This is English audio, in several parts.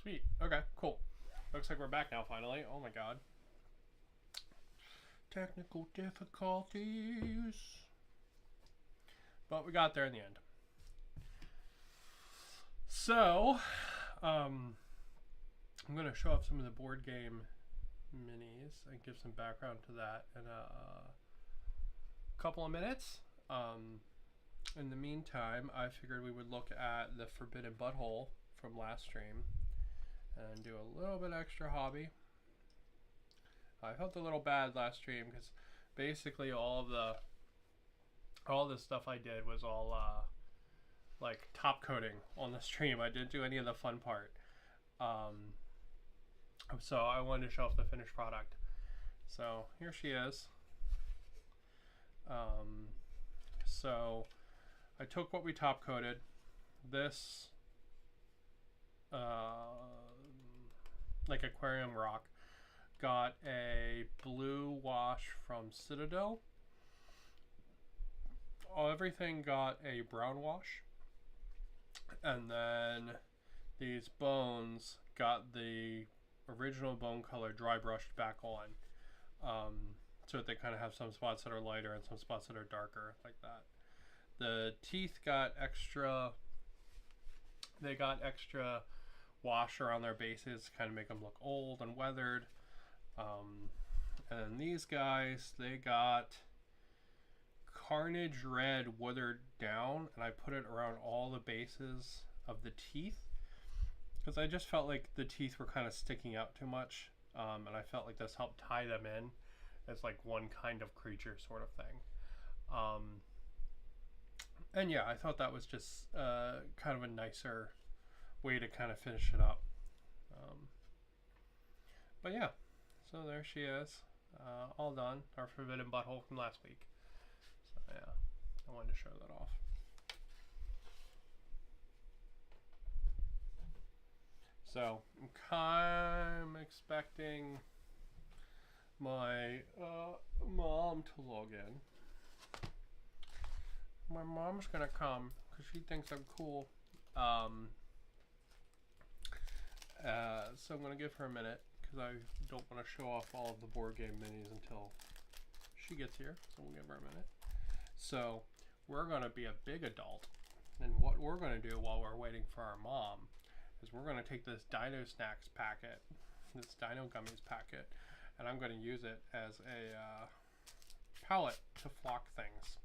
Sweet. Okay, cool. Looks like we're back now finally. Oh my god. Technical difficulties. But we got there in the end. So, I'm going to show off some of the board game minis and give some background to that in a couple of minutes. In the meantime, I figured we would look at the Forbidden Butthole from last stream and do a little bit extra hobby. I felt a little bad last stream because basically all the stuff I did was all like top coating on the stream. I didn't do any of the fun part. So I wanted to show off the finished product. So here she is. So I took what we top coated. This like aquarium rock got a blue wash from Citadel. Everything got a brown wash, and then these bones got the original bone color dry brushed back on, so that they kind of have some spots that are lighter and some spots that are darker, like that. The teeth got extra. They got extra wash around their bases to kind of make them look old and weathered. And then these guys, they got Carnage Red withered down, and I put it around all the bases of the teeth because I just felt like the teeth were kind of sticking out too much, and I felt like this helped tie them in as like one kind of creature sort of thing. And yeah, I thought that was just kind of a nicer way to kind of finish it up. But yeah, so there she is, all done. Our Forbidden Butthole from last week. So yeah, I wanted to show that off. So I'm expecting my mom to log in. My mom's gonna come because she thinks I'm cool. So I'm gonna give her a minute because I don't want to show off all of the board game minis until she gets here. So we'll give her a minute. So we're gonna be a big adult, and what we're gonna do while we're waiting for our mom is we're gonna take this Dino Snacks packet, this Dino Gummies packet, and I'm gonna use it as a palette to flock things.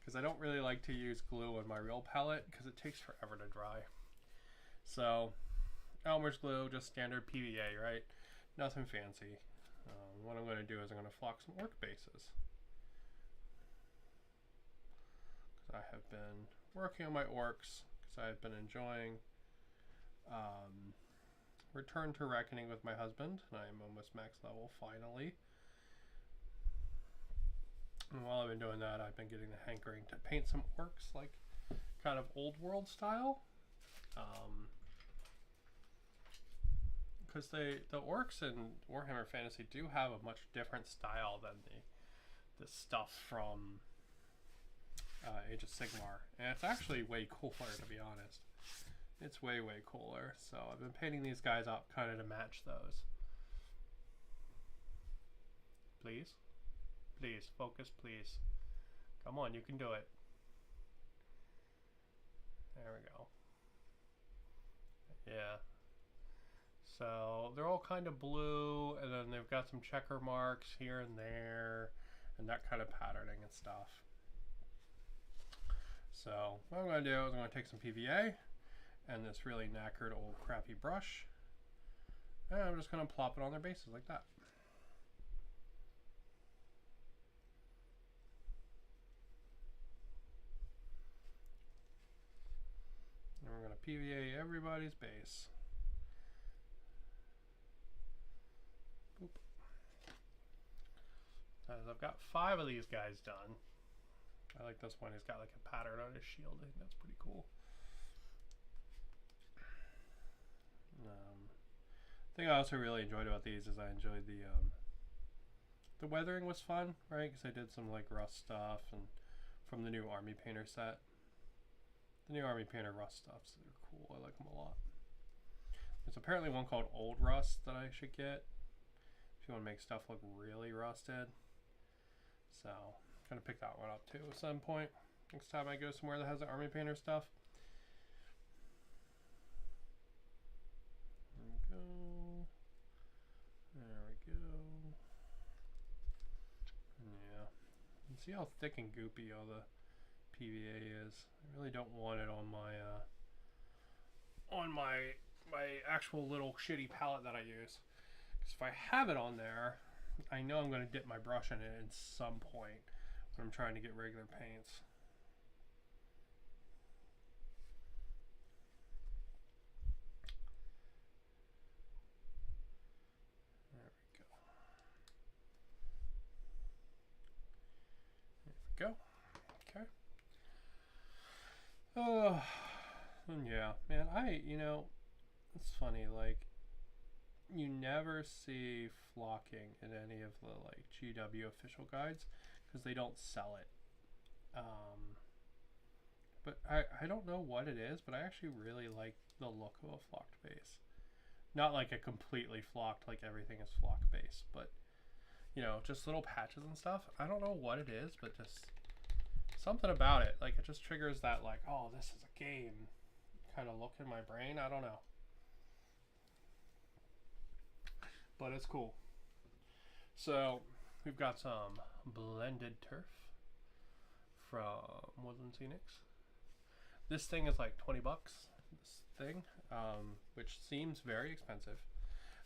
Because I don't really like to use glue on my real palette because it takes forever to dry. So Elmer's glue, just standard PVA, right? Nothing fancy. What I'm going to do is I'm going to flock some orc bases. Because I have been working on my orcs because I've been enjoying Return to Reckoning with my husband, and I am almost max level finally. And while I've been doing that, I've been getting the hankering to paint some orcs, like kind of old world style. Because the orcs in Warhammer Fantasy do have a much different style than the stuff from Age of Sigmar. And it's actually way cooler, to be honest. It's way, way cooler. So I've been painting these guys up kind of to match those. Please? Please, focus, please. Come on, you can do it. There we go. Yeah. So they're all kind of blue, and then they've got some checker marks here and there, and that kind of patterning and stuff. So what I'm going to do is I'm going to take some PVA and this really knackered old crappy brush, and I'm just going to plop it on their bases like that. And we're going to PVA everybody's base. Boop. As I've got 5 of these guys done. I like this one. He's got like a pattern on his shield. I think that's pretty cool. The thing I also really enjoyed about these is I enjoyed the weathering was fun, right? Because I did some like rust stuff and from the new Army Painter set. The new Army Painter rust stuffs are cool. I like them a lot. There's apparently one called Old Rust that I should get if you want to make stuff look really rusted. So I'm going to pick that one up too at some point. Next time I go somewhere that has the Army Painter stuff. There we go. There we go. Yeah. You can see how thick and goopy all the PVA is. I really don't want it on my actual little shitty palette that I use. Because if I have it on there, I know I'm going to dip my brush in it at some point when I'm trying to get regular paints. Go. Okay. Oh, yeah, man. It's funny. Like, you never see flocking in any of the like GW official guides because they don't sell it. But I don't know what it is, but I actually really like the look of a flocked base. Not like a completely flocked, like everything is flocked base, but just little patches and stuff. I don't know what it is, but just something about it. Like, it just triggers that, like, oh, this is a game kind of look in my brain. I don't know. But it's cool. So, we've got some blended turf from Woodland Scenics. This thing is like 20 bucks, this thing, which seems very expensive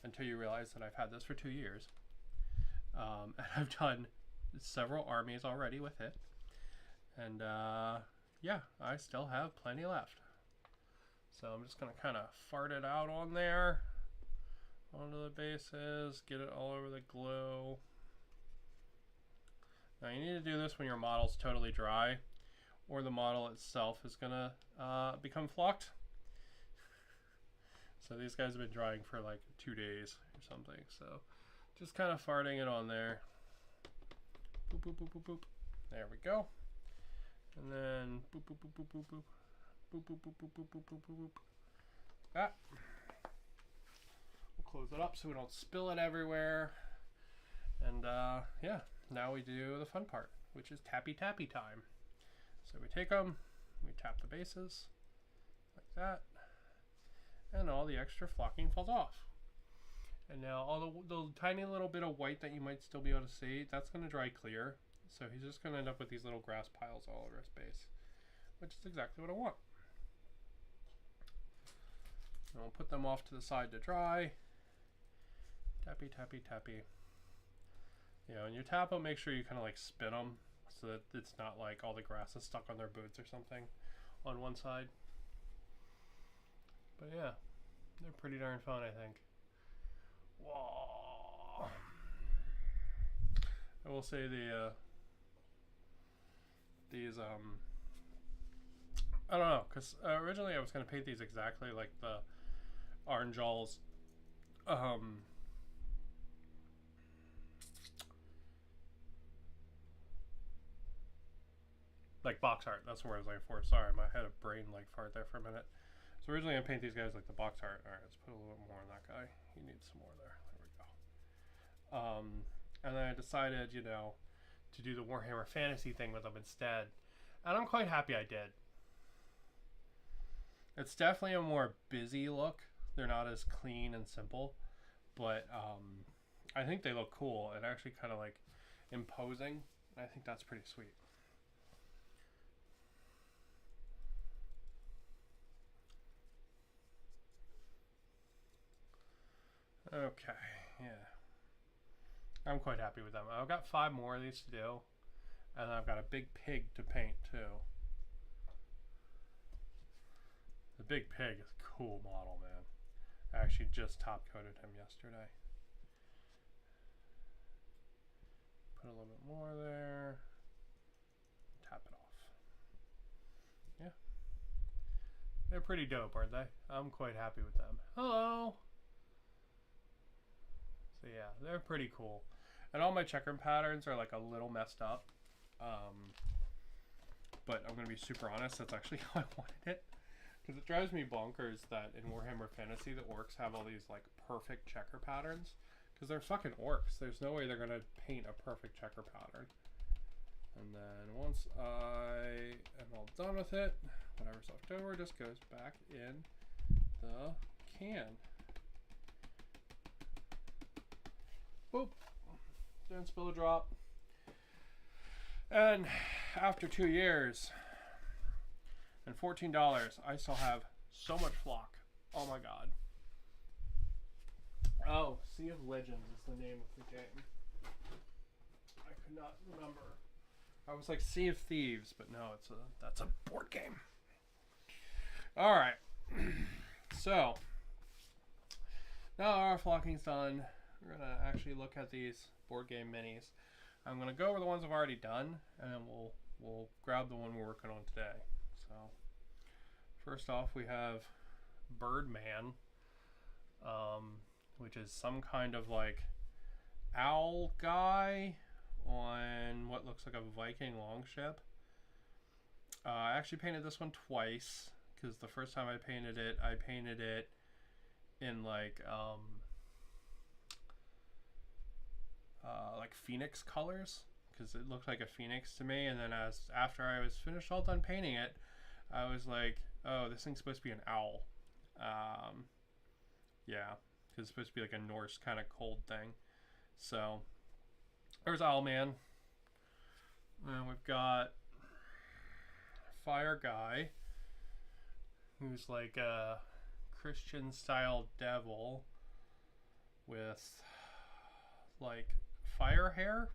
until you realize that I've had this for 2 years. And I've done several armies already with it. And yeah, I still have plenty left. So I'm just going to kind of fart it out on there, onto the bases, get it all over the glue. Now you need to do this when your model's totally dry, or the model itself is going to become flocked. So these guys have been drying for like 2 days or something. So just kind of farting it on there. Boop, boop, boop, boop, boop. There we go. And then boop, boop, boop, boop, boop, boop. Boop, boop, boop, boop, boop, boop, boop, boop, boop. That. We'll close it up so we don't spill it everywhere. And yeah, now we do the fun part, which is tappy tappy time. So we take them, we tap the bases, like that. And all the extra flocking falls off. And now all the tiny little bit of white that you might still be able to see, that's going to dry clear. So he's just going to end up with these little grass piles all over his base, which is exactly what I want. And I'll put them off to the side to dry. Tappy, tappy, tappy. And you tap them, make sure you kind of like spin them so that it's not like all the grass is stuck on their boots or something on one side. But yeah, they're pretty darn fun, I think. Whoa. I will say these I don't know, because originally I was going to paint these exactly like the Orangeall's like box art. That's where I was looking for. Sorry, I had a brain like fart there for a minute. So originally I paint these guys like the box art. Alright, let's put a little bit more on that guy. He needs some more there. There we go. And then I decided, to do the Warhammer Fantasy thing with them instead. And I'm quite happy I did. It's definitely a more busy look. They're not as clean and simple. But I think they look cool and actually kind of like imposing. I think that's pretty sweet. Okay, yeah. I'm quite happy with them. I've got 5 more of these to do. And I've got a big pig to paint too. The big pig is a cool model, man. I actually just top coated him yesterday. Put a little bit more there. Tap it off. Yeah. They're pretty dope, aren't they? I'm quite happy with them. Hello! So yeah, they're pretty cool. And all my checker patterns are like a little messed up. But I'm going to be super honest, that's actually how I wanted it. Because it drives me bonkers that in Warhammer Fantasy the orcs have all these like perfect checker patterns. Because they're fucking orcs. There's no way they're going to paint a perfect checker pattern. And then once I am all done with it, whatever's left over just goes back in the can. Boop. Didn't spill a drop. And after 2 years and $14, I still have so much flock. Oh my god. Oh, Sea of Legends is the name of the game. I could not remember. I was like Sea of Thieves, but no, that's a board game. All right. So now our flocking's done. We're gonna actually look at these board game minis. I'm gonna go over the ones I've already done, and then we'll grab the one we're working on today. So first off, we have Birdman, which is some kind of like owl guy on what looks like a Viking longship. I actually painted this one twice because the first time I painted it in like phoenix colors because it looked like a phoenix to me, and then after I was finished all done painting it, I was like, oh, this thing's supposed to be an owl. Yeah, because it's supposed to be like a Norse kind of cold thing. So there's Owlman, and we've got Fire Guy, who's like a Christian style devil with like fire hair.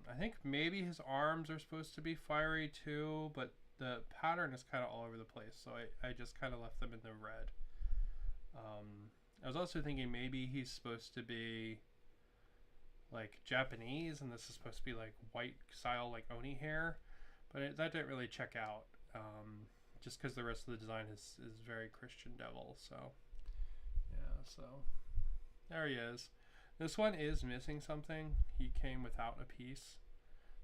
I think maybe his arms are supposed to be fiery too, but the pattern is kind of all over the place, so I just kind of left them in the red. I was also thinking maybe he's supposed to be like Japanese, and this is supposed to be like white style like Oni hair, but that didn't really check out, just because the rest of the design is very Christian devil. So yeah, so there he is. This one is missing something. He came without a piece,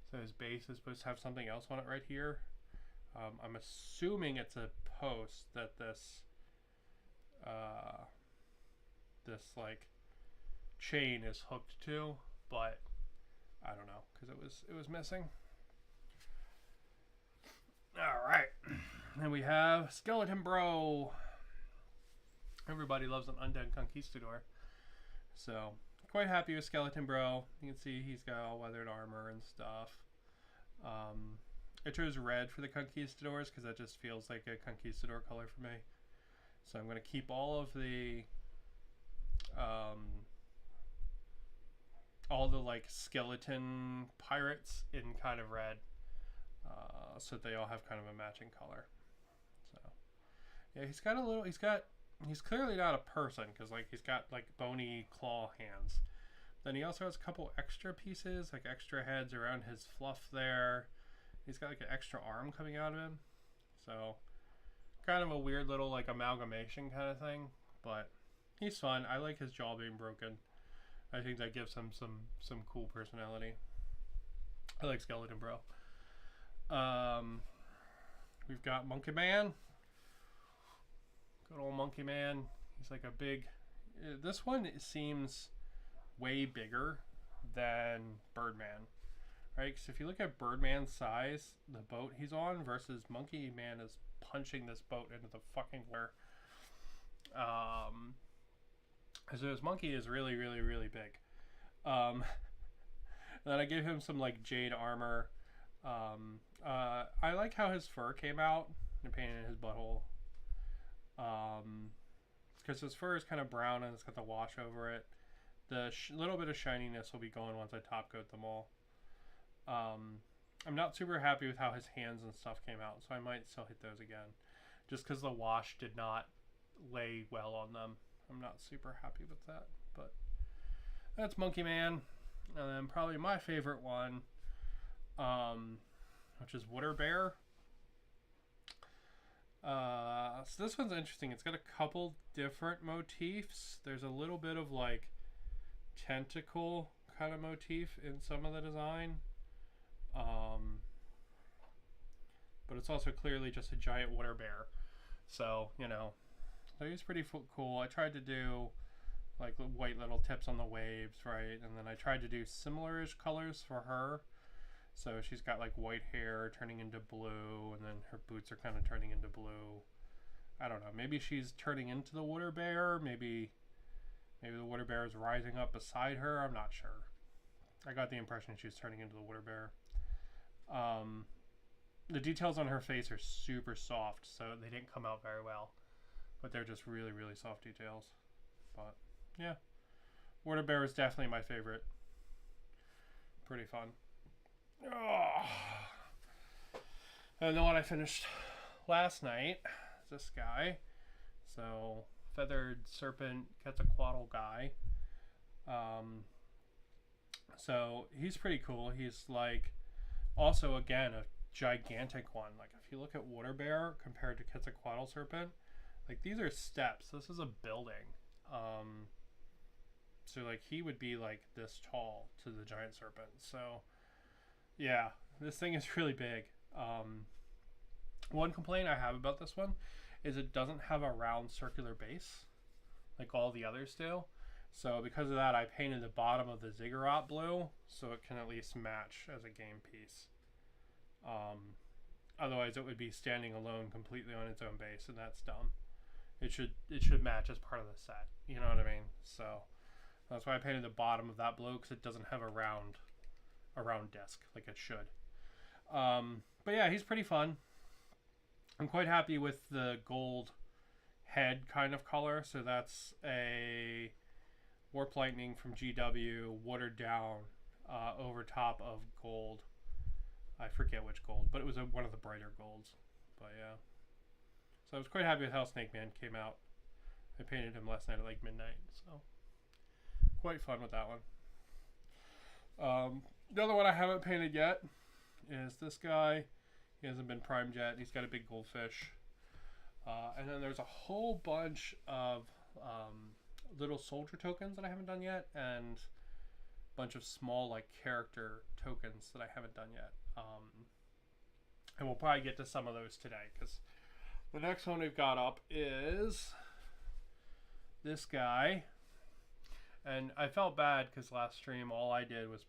so his base is supposed to have something else on it right here. I'm assuming it's a post that this like chain is hooked to, but I don't know because it was missing. All right, and we have Skeleton Bro. Everybody loves an undead conquistador, so quite happy with Skeleton Bro. You can see he's got all weathered armor and stuff. I chose red for the conquistadors because that just feels like a conquistador color for me. So I'm going to keep all of the like skeleton pirates in kind of red, so they all have kind of a matching color. So yeah, he's clearly not a person because like he's got like bony claw hands. Then he also has a couple extra pieces, like extra heads around his fluff there. He's got like an extra arm coming out of him. So kind of a weird little like amalgamation kind of thing, but he's fun. I like his jaw being broken. I think that gives him some cool personality. I like Skeleton Bro. We've got Monkey Man. Good old Monkey Man. He's like a big... This one seems way bigger than Birdman, right? Because if you look at Birdman's size, the boat he's on, versus Monkey Man is punching this boat into the fucking water. So his monkey is really, really, really big. Then I gave him some like jade armor. I like how his fur came out and painted his butthole. Because his fur is kind of brown and it's got the wash over it. The little bit of shininess will be gone once I top coat them all. I'm not super happy with how his hands and stuff came out, so I might still hit those again. Just because the wash did not lay well on them. I'm not super happy with that, but that's Monkey Man. And then probably my favorite one, which is Water Bear. So this one's interesting. It's got a couple different motifs. There's a little bit of like tentacle kind of motif in some of the design. but it's also clearly just a giant water bear. So, you know, so he's pretty cool. I tried to do like white little tips on the waves, right? And then I tried to do similar-ish colors for her. So she's got like white hair turning into blue, and then her boots are kind of turning into blue. I don't know. Maybe she's turning into the water bear. Maybe the water bear is rising up beside her. I'm not sure. I got the impression she's turning into the water bear. The details on her face are super soft, so they didn't come out very well. But they're just really, really soft details. But yeah, water bear is definitely my favorite. Pretty fun. Oh. And then what I finished last night is this guy. So feathered serpent Quetzalcoatl guy. So he's pretty cool. He's like also again a gigantic one. Like if you look at water bear compared to Quetzalcoatl serpent, like these are steps. This is a building. So like he would be like this tall to the giant serpent. So yeah, this thing is really big. One complaint I have about this one is it doesn't have a round circular base like all the others do. So because of that, I painted the bottom of the ziggurat blue so it can at least match as a game piece. Otherwise it would be standing alone completely on its own base, and that's dumb. It should match as part of the set. You know what I mean? So that's why I painted the bottom of that blue, because it doesn't have a round disc like it should. But yeah, he's pretty fun. I'm quite happy with the gold head kind of color. So that's a Warp Lightning from GW watered down over top of gold. I forget which gold, but it was one of the brighter golds. But yeah. So I was quite happy with how Snake Man came out. I painted him last night at like midnight, so quite fun with that one. The other one I haven't painted yet is this guy. He hasn't been primed yet. He's got a big goldfish. And then there's a whole bunch of little soldier tokens that I haven't done yet, and a bunch of small like character tokens that I haven't done yet. And we'll probably get to some of those today, because the next one we've got up is this guy. And I felt bad because last stream all I did was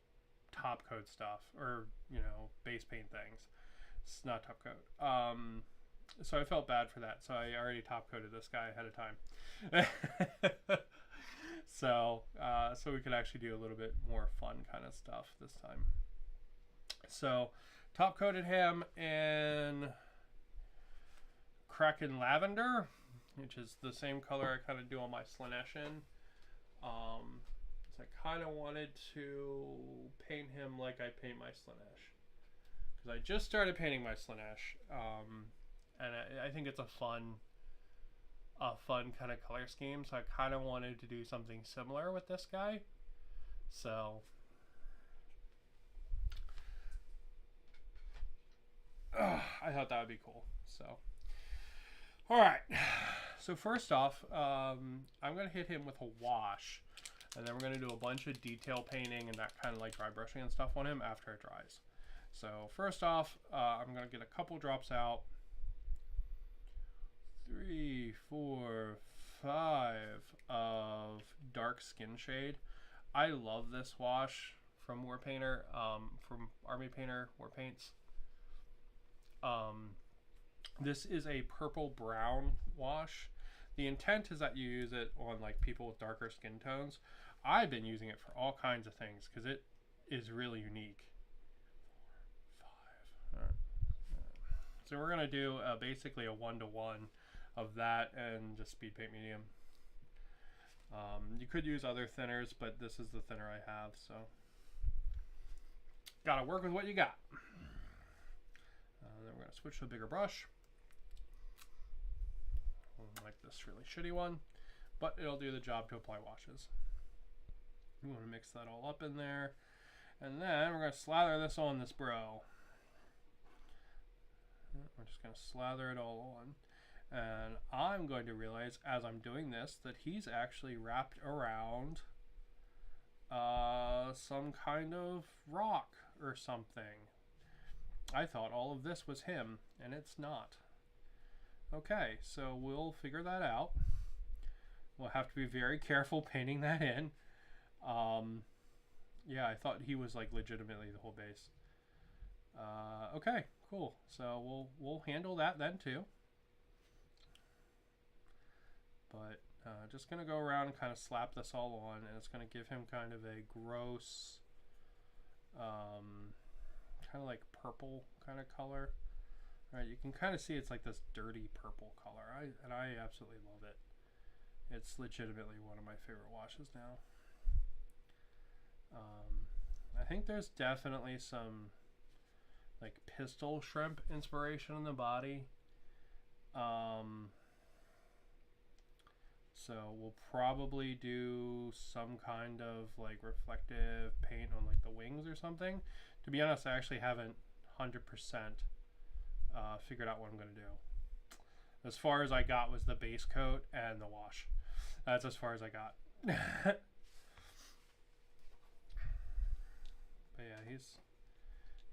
top coat stuff, or you know, base paint things. It's not top coat. So I felt bad for that. So I already top coated this guy ahead of time. So we could actually do a little bit more fun kind of stuff this time. So top coated him in Kraken Lavender, which is the same color I kind of do on my Slanesh in. So I kind of wanted to paint him like I paint my Slanesh, because I just started painting my Slanesh, and I think it's a fun kind of color scheme. So I kind of wanted to do something similar with this guy. So I thought that would be cool. So all right. So first off, I'm going to hit him with a wash, and then we're going to do a bunch of detail painting and that kind of like dry brushing and stuff on him after it dries. So first off, I'm going to get a couple drops out. 3, 4, 5 of dark skin shade. I love this wash from War Painter, from Army Painter War Paints. This is a purple brown wash. The intent is that you use it on like people with darker skin tones. I've been using it for all kinds of things because it is really unique. 4, 5. All right. So we're gonna do basically a 1-to-1 of that and just speed paint medium. You could use other thinners, but this is the thinner I have, so gotta work with what you got. Then we're gonna switch to a bigger brush. Like this really shitty one, but it'll do the job to apply washes. We want to mix that all up in there, and then we're going to slather this on this bro. We're just going to slather it all on, and I'm going to realize as I'm doing this that he's actually wrapped around some kind of rock or something. I thought all of this was him, and it's not. Okay, so we'll figure that out. We'll have to be very careful painting that in. Yeah, I thought he was like legitimately the whole base. Okay, cool. So we'll handle that then too. But just gonna go around and kind of slap this all on, and it's gonna give him kind of a gross, kind of like purple kind of color. All right, you can kind of see it's like this dirty purple color. I absolutely love it. It's legitimately one of my favorite washes now. I think there's definitely some like pistol shrimp inspiration in the body. So we'll probably do some kind of like reflective paint on like the wings or something. To be honest, I actually haven't 100% figured out what I'm going to do. As far as I got was the base coat and the wash. That's as far as I got. But yeah,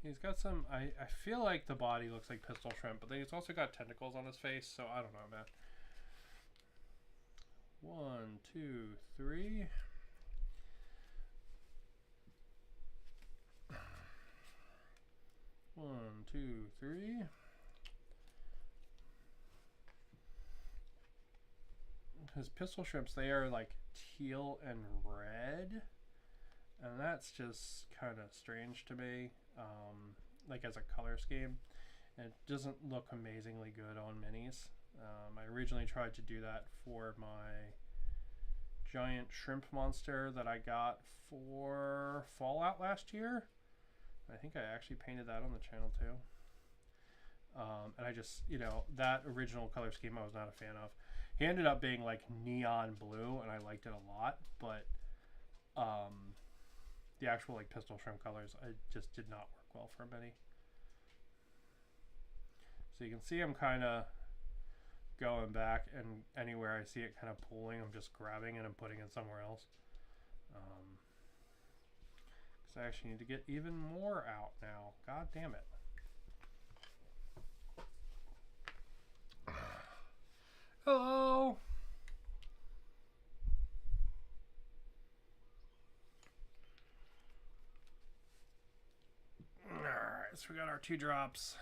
he's got some, I feel like the body looks like pistol shrimp, but then he's also got tentacles on his face, so I don't know, man. 1, 2, 3. One, two, three. His pistol shrimps, they are like teal and red, and that's just kind of strange to me, like as a color scheme. And it doesn't look amazingly good on minis. I originally tried to do that for my giant shrimp monster that I got for Fallout last year. I think I actually painted that on the channel too. And I just, you know, that original color scheme I was not a fan of. He ended up being like neon blue, and I liked it a lot, but the actual like pistol shrimp colors, I just did not work well for a mini. So you can see I'm kind of going back, and anywhere I see it kind of pulling, I'm just grabbing it and putting it somewhere else. Because I actually need to get even more out now. God damn it. Hello. Alright, so we got our 2 drops.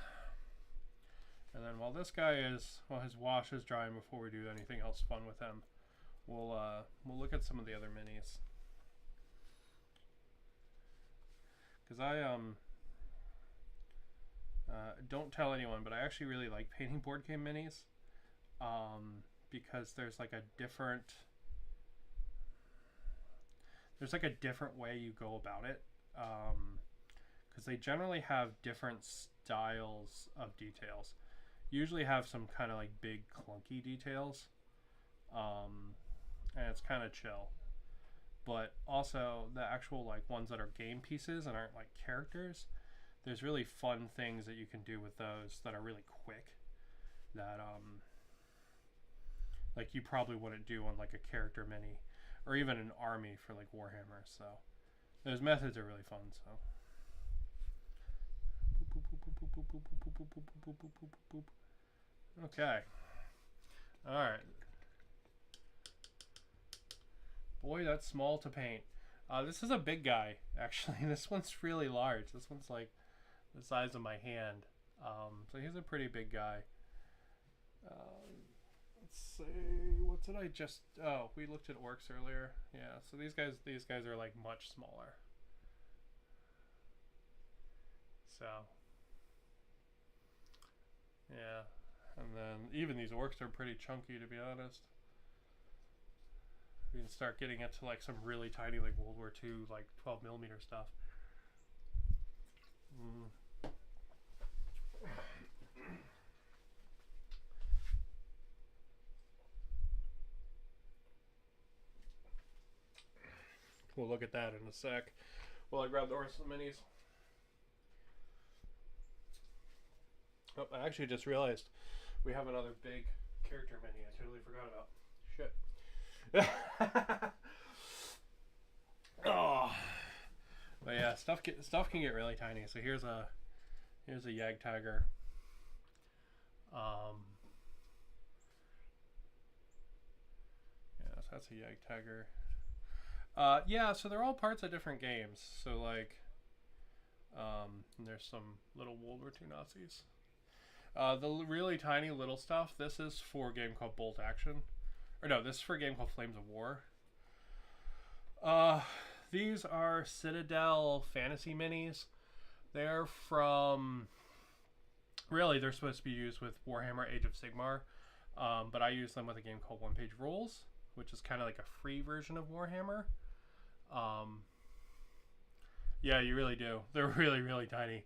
And then while this guy is, while his wash is drying before we do anything else fun with him, we'll look at some of the other minis. Because I don't tell anyone, but I actually really like painting board game minis. Because there's like a different way you go about it. Because they generally have different styles of details. Usually have some kind of like big clunky details, and it's kind of chill. But also the actual like ones that are game pieces and aren't like characters, there's really fun things that you can do with those that are really quick, that like you probably wouldn't do on like a character mini or even an army for like Warhammer. So those methods are really fun. So okay, all right. Boy, that's small to paint. This is a big guy, actually. This one's really large. This one's like the size of my hand. So he's a pretty big guy. Let's see, what did I just, oh, we looked at orcs earlier. Yeah, so these guys are like much smaller. So yeah, and then even these orcs are pretty chunky, to be honest. We can start getting into like some really tiny like World War II like 12mm stuff. We'll look at that in a sec while I grab the rest of the minis. Oh, I actually just realized we have another big character mini I totally forgot about. Shit. Oh, but yeah, stuff can get really tiny. So here's a Here's a Yag Tiger. Yeah, so that's a Yag Tiger. Yeah, so they're all parts of different games. So like, there's some little World War II Nazis. The really tiny little stuff. This is for a game called Bolt Action, or no, this is for a game called Flames of War. These are Citadel fantasy minis. They're from. Really, they're supposed to be used with Warhammer Age of Sigmar, but I use them with a game called One Page Rules, which is kind of like a free version of Warhammer. Yeah, you really do. They're really, really tiny.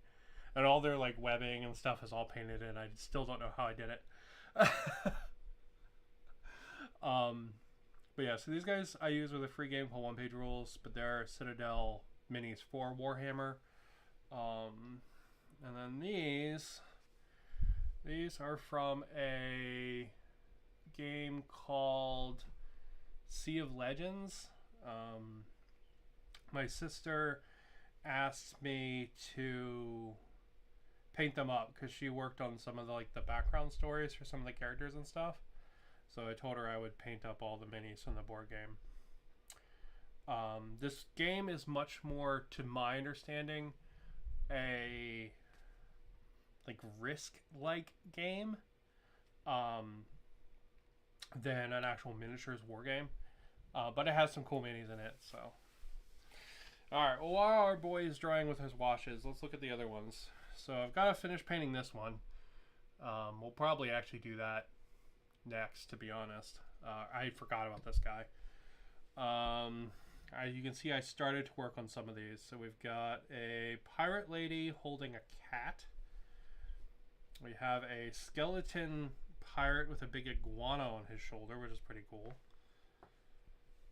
And all their like webbing and stuff is all painted in. I still don't know how I did it. But yeah, so these guys I use with a free game called One Page Rules, but they're Citadel minis for Warhammer. And then these are from a game called Sea of Legends. My sister asked me to paint them up because she worked on some of the background stories for some of the characters and stuff. So I told her I would paint up all the minis from the board game. This game is much more, to my understanding, a risk-like game than an actual miniatures war game. But it has some cool minis in it, so. Alright, well, while our boy is drying with his washes, let's look at the other ones. So I've got to finish painting this one. We'll probably actually do that next, to be honest. I forgot about this guy. You can see I started to work on some of these. So we've got a pirate lady holding a cat. We have a skeleton pirate with a big iguana on his shoulder, which is pretty cool.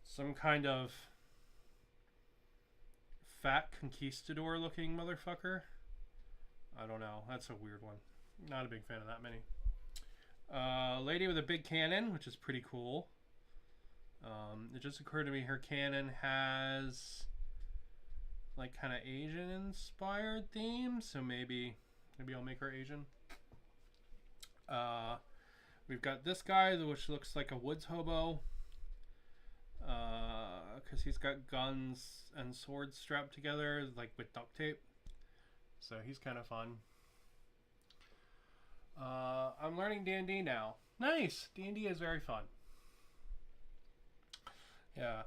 Some kind of fat conquistador looking motherfucker. I don't know. That's a weird one. Not a big fan of that many. Lady with a big cannon, which is pretty cool. It just occurred to me her cannon has like kind of Asian inspired themes, so maybe I'll make her Asian. We've got this guy which looks like a woods hobo, because he's got guns and swords strapped together like with duct tape, so he's kind of fun. I'm learning D&D now. Nice. D&D is very fun. Yeah.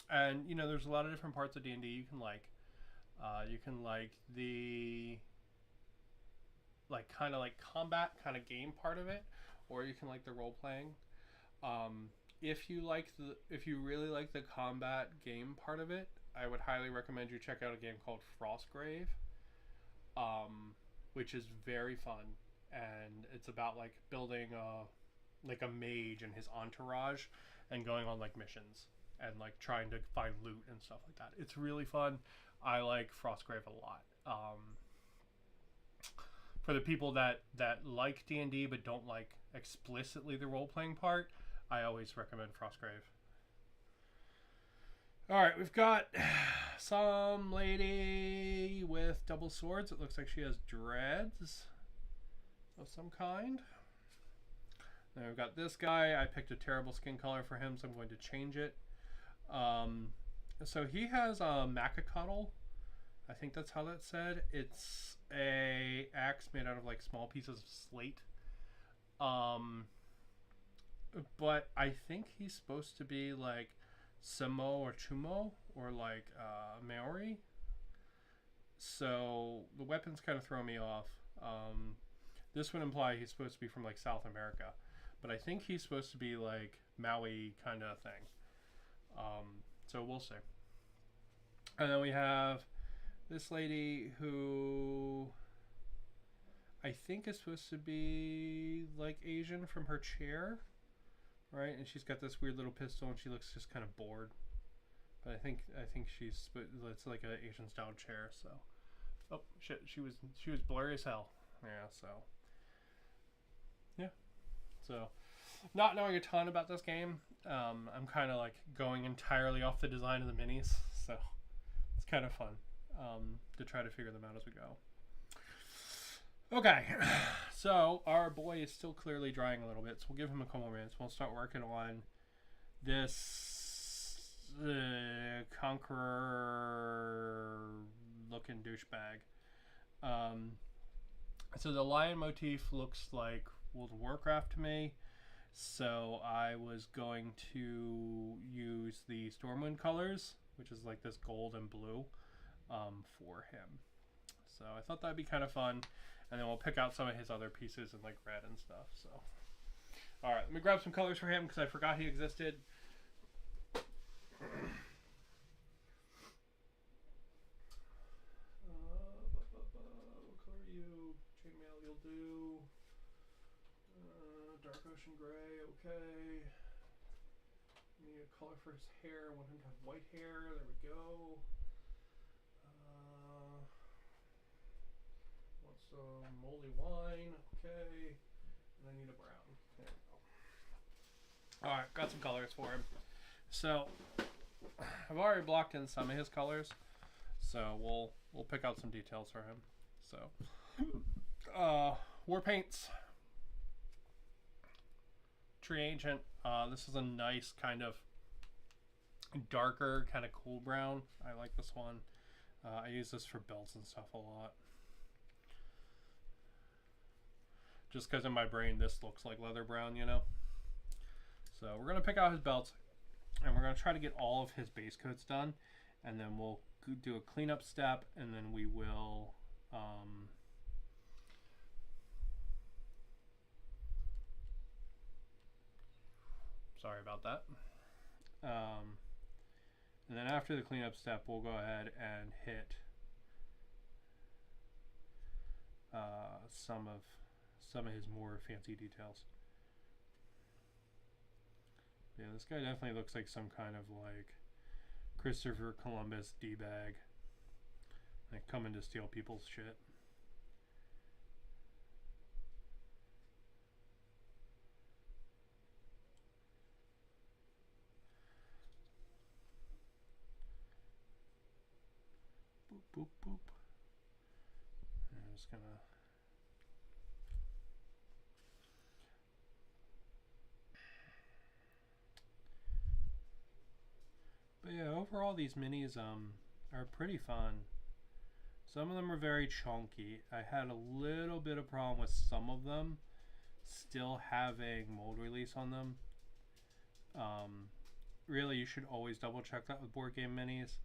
And you know, there's a lot of different parts of D&D you can like. You can like the kind of combat kind of game part of it, or you can like the role playing. If you really like the combat game part of it, I would highly recommend you check out a game called Frostgrave, which is very fun, and it's about like building a mage and his entourage and going on like missions and like trying to find loot and stuff like that. It's really fun. I like Frostgrave a lot. For the people that like D&D but don't like explicitly the role-playing part, I always recommend Frostgrave. Alright, we've got some lady with double swords. It looks like she has dreads of some kind. Then we've got this guy. I picked a terrible skin color for him, so I'm going to change it. So he has a Macacotl. I think that's how that's said. It's a axe made out of like small pieces of slate. But I think he's supposed to be like Samo or Chumo or like Maori. So the weapons kind of throw me off. This would imply he's supposed to be from like South America, but I think he's supposed to be like Maui kind of thing. So we'll see. And then we have this lady who I think is supposed to be like Asian from her chair, right? And she's got this weird little pistol, and she looks just kind of bored. But I think it's like an Asian style chair. So, oh shit, she was blurry as hell. Yeah, so yeah, so not knowing a ton about this game, I'm kind of like going entirely off the design of the minis, so it's kind of fun. to try to figure them out as we go. Okay, so our boy is still clearly drying a little bit, so we'll give him a couple more minutes. We'll start working on this Conqueror looking douchebag. So the lion motif looks like World of Warcraft to me, so I was going to use the Stormwind colors, which is like this gold and blue, for him. So I thought that'd be kind of fun. And then we'll pick out some of his other pieces in like red and stuff. So, all right, let me grab some colors for him because I forgot he existed. What color are you? Chainmail, you'll do. Dark ocean gray, okay. Need a color for his hair. I want him to have white hair. There we go. Some moldy wine, okay, and I need a brown. There we go. All right, got some colors for him. So I've already blocked in some of his colors, so we'll pick out some details for him. So war paints, Tree Ancient. This is a nice kind of darker, kind of cool brown. I like this one. I use this for belts and stuff a lot. Just because in my brain this looks like leather brown, you know. So we're going to pick out his belts, and we're going to try to get all of his base coats done, and then we'll do a cleanup step, and then we will sorry about that. And then after the cleanup step, we'll go ahead and hit some of his more fancy details. Yeah, this guy definitely looks like some kind of like Christopher Columbus D-bag, like coming to steal people's shit. Boop, boop, boop. I'm just gonna But yeah, overall these minis are pretty fun. Some of them are very chunky. I had a little bit of problem with some of them still having mold release on them. Really, you should always double check that with board game minis,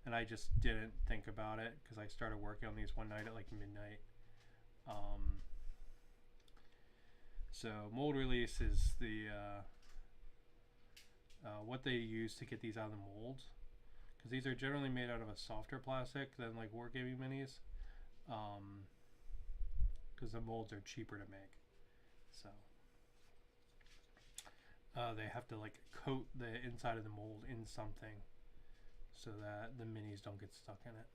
and I just didn't think about it because I started working on these one night at like midnight. So mold release is the what they use to get these out of the molds, because these are generally made out of a softer plastic than like wargaming minis, because the molds are cheaper to make. So they have to like coat the inside of the mold in something so that the minis don't get stuck in it.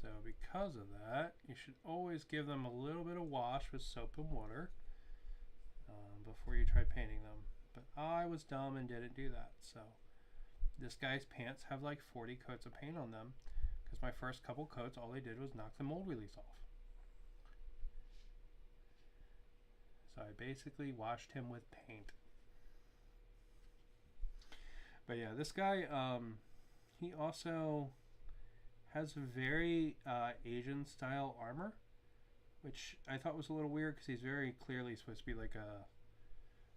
So because of that, you should always give them a little bit of wash with soap and water before you try painting them. But I was dumb and didn't do that. So this guy's pants have like 40 coats of paint on them, because my first couple coats, all they did was knock the mold release off. So I basically washed him with paint. But yeah, this guy, he also has very Asian style armor, which I thought was a little weird because he's very clearly supposed to be like a,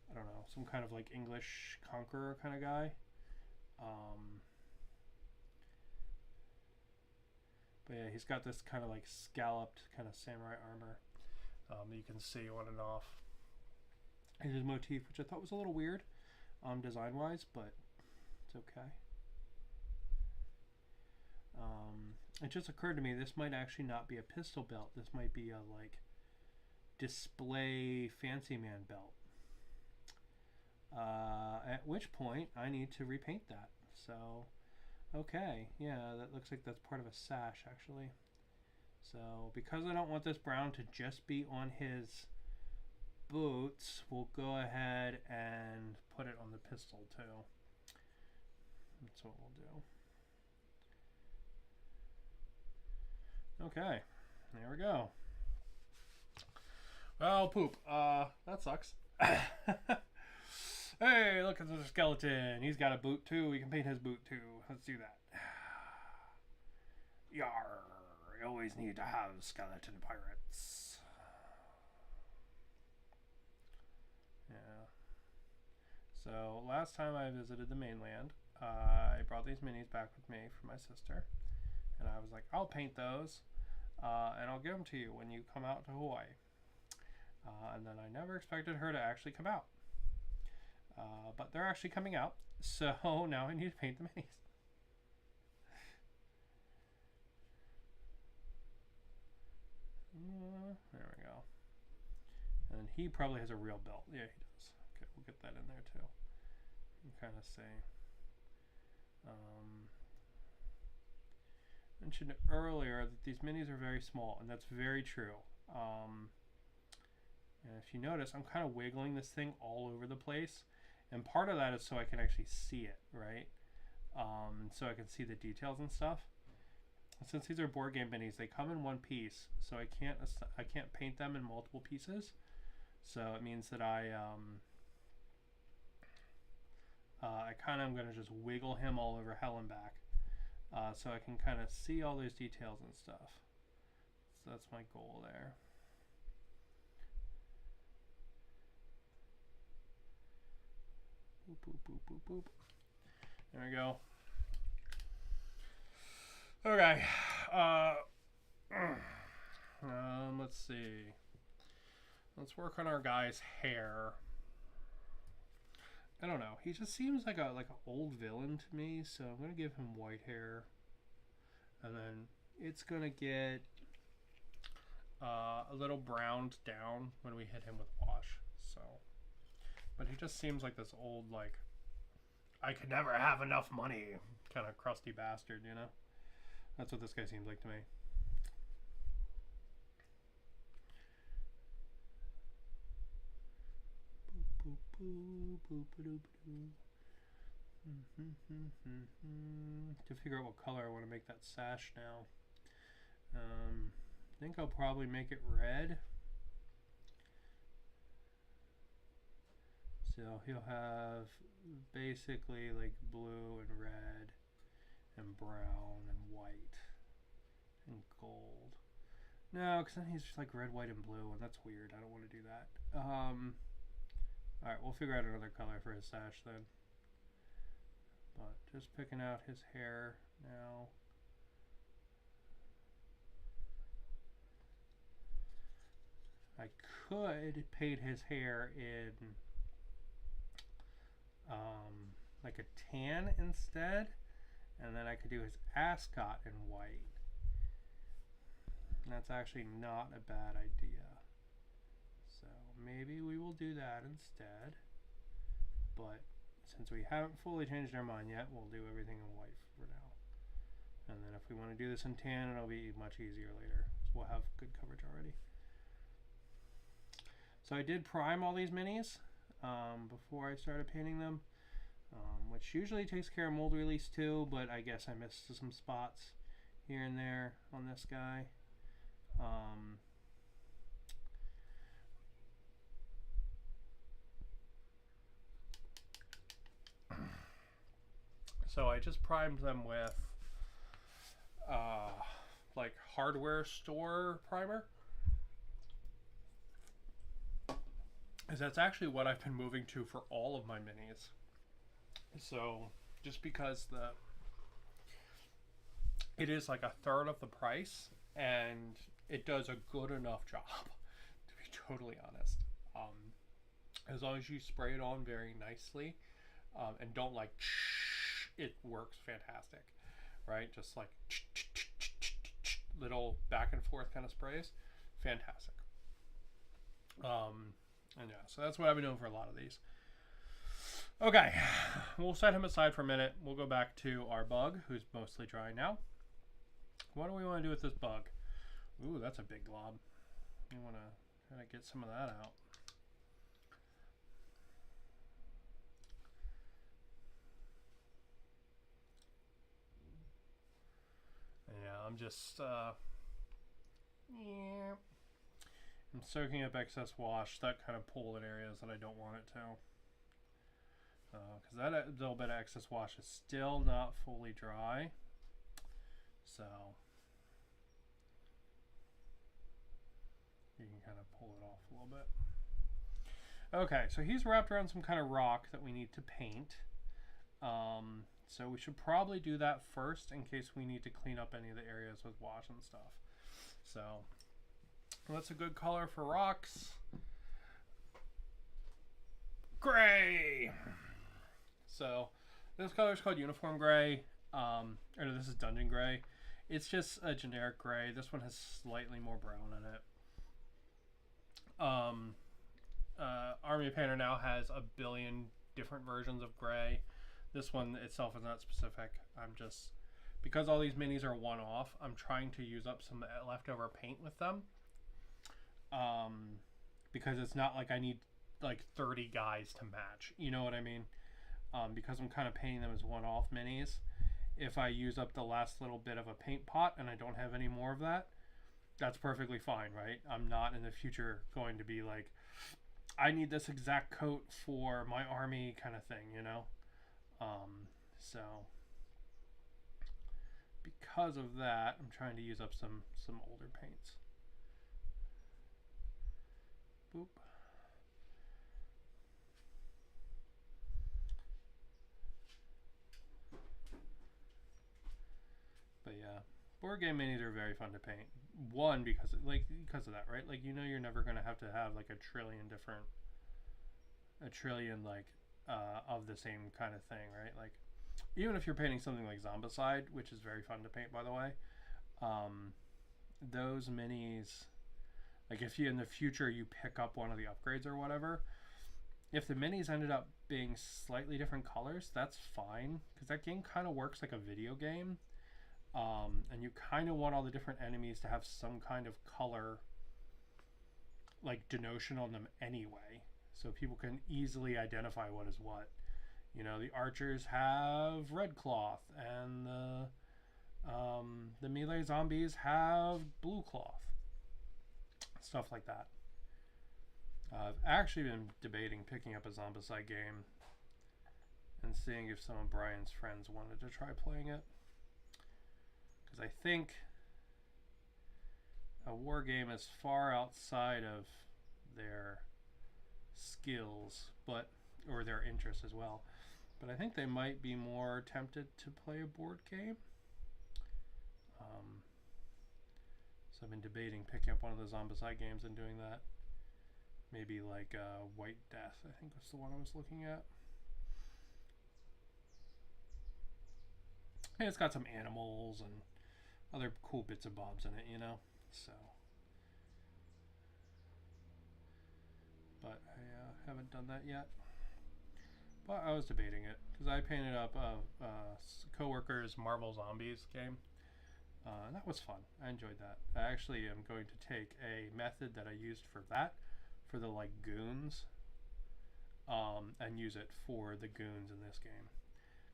I don't know, some kind of like English conqueror kind of guy. But yeah, he's got this kind of like scalloped kind of samurai armor that you can see on and off. And his motif, which I thought was a little weird design wise, but it's okay. It just occurred to me this might actually not be a pistol belt. This might be a like display fancy man belt. At which point I need to repaint that. So, okay, yeah, that looks like that's part of a sash actually. So because I don't want this brown to just be on his boots, we'll go ahead and put it on the pistol too. That's what we'll do. Okay, there we go. Oh, poop. That sucks. Hey, look at the skeleton. He's got a boot too. We can paint his boot too. Let's do that. Yar. You always need to have skeleton pirates. Yeah. So, last time I visited the mainland, I brought these minis back with me for my sister. And I was like, I'll paint those. And I'll give them to you when you come out to Hawaii. And then I never expected her to actually come out. But they're actually coming out. So now I need to paint the minis. There we go. And he probably has a real belt. Yeah, he does. Okay, we'll get that in there too. You can kind of see. Mentioned earlier that these minis are very small, and that's very true. And if you notice, I'm kind of wiggling this thing all over the place. And part of that is so I can actually see it, right? So I can see the details and stuff. Since these are board game minis, they come in one piece, so I can't paint them in multiple pieces. So it means that I kind of am going to just wiggle him all over hell and back, so I can kind of see all those details and stuff. So that's my goal there. Boop, boop, boop, boop, boop. There we go. Okay. Let's see. Let's work on our guy's hair. I don't know. He just seems like an old villain to me, so I'm gonna give him white hair, and then it's gonna get a little browned down when we hit him with wash. So, but he just seems like this old, like, I could never have enough money kind of crusty bastard, you know? That's what this guy seems like to me. To figure out what color I want to make that sash now. I think I'll probably make it red. So he'll have basically like blue and red and brown and white and gold. No, because then he's just like red, white, and blue, and that's weird. I don't want to do that. Alright, we'll figure out another color for his sash then. But just picking out his hair now. I could paint his hair in like a tan instead, and then I could do his ascot in white. And that's actually not a bad idea. So maybe we will do that instead. But since we haven't fully changed our mind yet, we'll do everything in white for now. And then if we want to do this in tan, it'll be much easier later. So we'll have good coverage already. So I did prime all these minis before I started painting them, which usually takes care of mold release too, but I guess I missed some spots here and there on this guy. So I just primed them with like hardware store primer. Because that's actually what I've been moving to for all of my minis. So just because it is like a third of the price, and it does a good enough job, to be totally honest. As long as you spray it on very nicely, and don't like, it works fantastic, right? Just like little back and forth kind of sprays, fantastic. And yeah, so that's what I've been doing for a lot of these. Okay, we'll set him aside for a minute. We'll go back to our bug, who's mostly dry now. What do we want to do with this bug? Ooh, that's a big glob. You want to try to get some of that out. I'm just yeah. I'm soaking up excess wash that kind of pull in areas that I don't want it to. Because that little bit of excess wash is still not fully dry. So you can kind of pull it off a little bit. Okay, so he's wrapped around some kind of rock that we need to paint. So we should probably do that first in case we need to clean up any of the areas with wash and stuff. So what's a good color for rocks? Gray. So this color is called Uniform Gray. Or no, this is Dungeon Gray. It's just a generic gray. This one has slightly more brown in it. Army Painter now has a billion different versions of gray. This one itself is not specific. I'm just, because all these minis are one-off, I'm trying to use up some leftover paint with them. Because it's not like I need like 30 guys to match. You know what I mean? Because I'm kind of painting them as one-off minis. If I use up the last little bit of a paint pot and I don't have any more of that, that's perfectly fine, right? I'm not in the future going to be like, I need this exact coat for my army kind of thing, you know? So because of that, I'm trying to use up some older paints. Boop. But yeah, board game minis are very fun to paint. One, because of that, right? Like, you know, you're never gonna have to have like a trillion like of the same kind of thing, right? Like, even if you're painting something like Zombicide, which is very fun to paint, by the way, those minis, like if you in the future you pick up one of the upgrades or whatever, if the minis ended up being slightly different colors, that's fine, because that game kind of works like a video game. And you kind of want all the different enemies to have some kind of color like denotion on them anyway, so people can easily identify what is what. You know, the archers have red cloth, and the melee zombies have blue cloth. Stuff like that. I've actually been debating picking up a Zombicide game and seeing if some of Brian's friends wanted to try playing it. Because I think a war game is far outside of their skills, or their interests as well. But I think they might be more tempted to play a board game. So I've been debating picking up one of the Zombicide games and doing that. Maybe like White Death, I think was the one I was looking at. And it's got some animals and other cool bits and bobs in it, you know. So, but I haven't done that yet. But I was debating it because I painted up a coworker's Marvel Zombies game. And that was fun. I enjoyed that. I actually am going to take a method that I used for that, for the like goons, and use it for the goons in this game,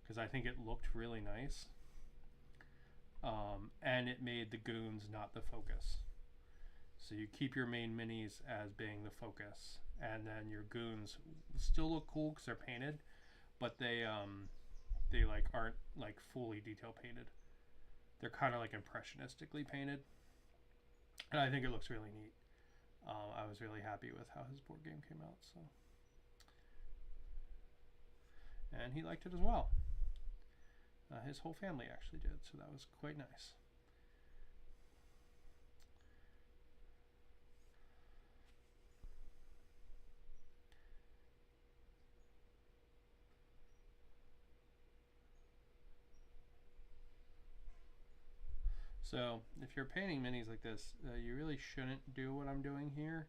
because I think it looked really nice. And it made the goons not the focus. So you keep your main minis as being the focus, and then your goons still look cool because they're painted, but they like aren't like fully detail painted. They're kind of like impressionistically painted, and I think it looks really neat. I was really happy with how his board game came out, so, and he liked it as well. His whole family actually did, so that was quite nice. So if you're painting minis like this, you really shouldn't do what I'm doing here.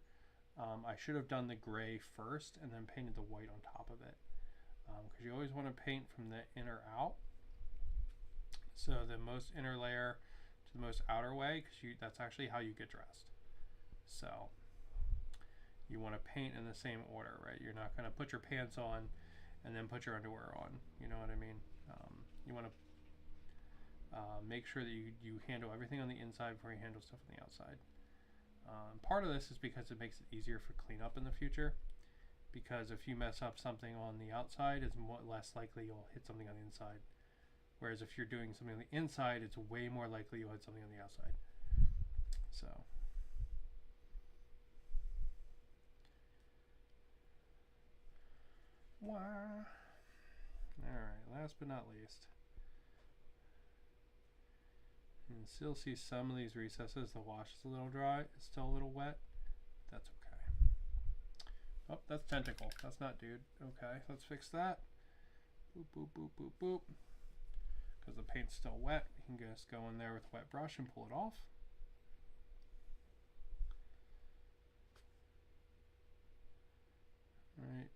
I should have done the gray first and then painted the white on top of it, because you always want to paint from the inner out. So the most inner layer to the most outer way, because that's actually how you get dressed. So you want to paint in the same order, right? You're not going to put your pants on and then put your underwear on. You know what I mean? You want to Make sure that you handle everything on the inside before you handle stuff on the outside. Part of this is because it makes it easier for cleanup in the future. Because if you mess up something on the outside, it's less likely you'll hit something on the inside. Whereas if you're doing something on the inside, it's way more likely you'll hit something on the outside. So. Wow. Alright, last but not least. You can still see some of these recesses. The wash is a little dry. It's still a little wet. That's okay. Oh, that's tentacle. That's not dude. Okay, let's fix that. Boop, boop, boop, boop, boop. Because the paint's still wet, you can just go in there with a wet brush and pull it off. Alright.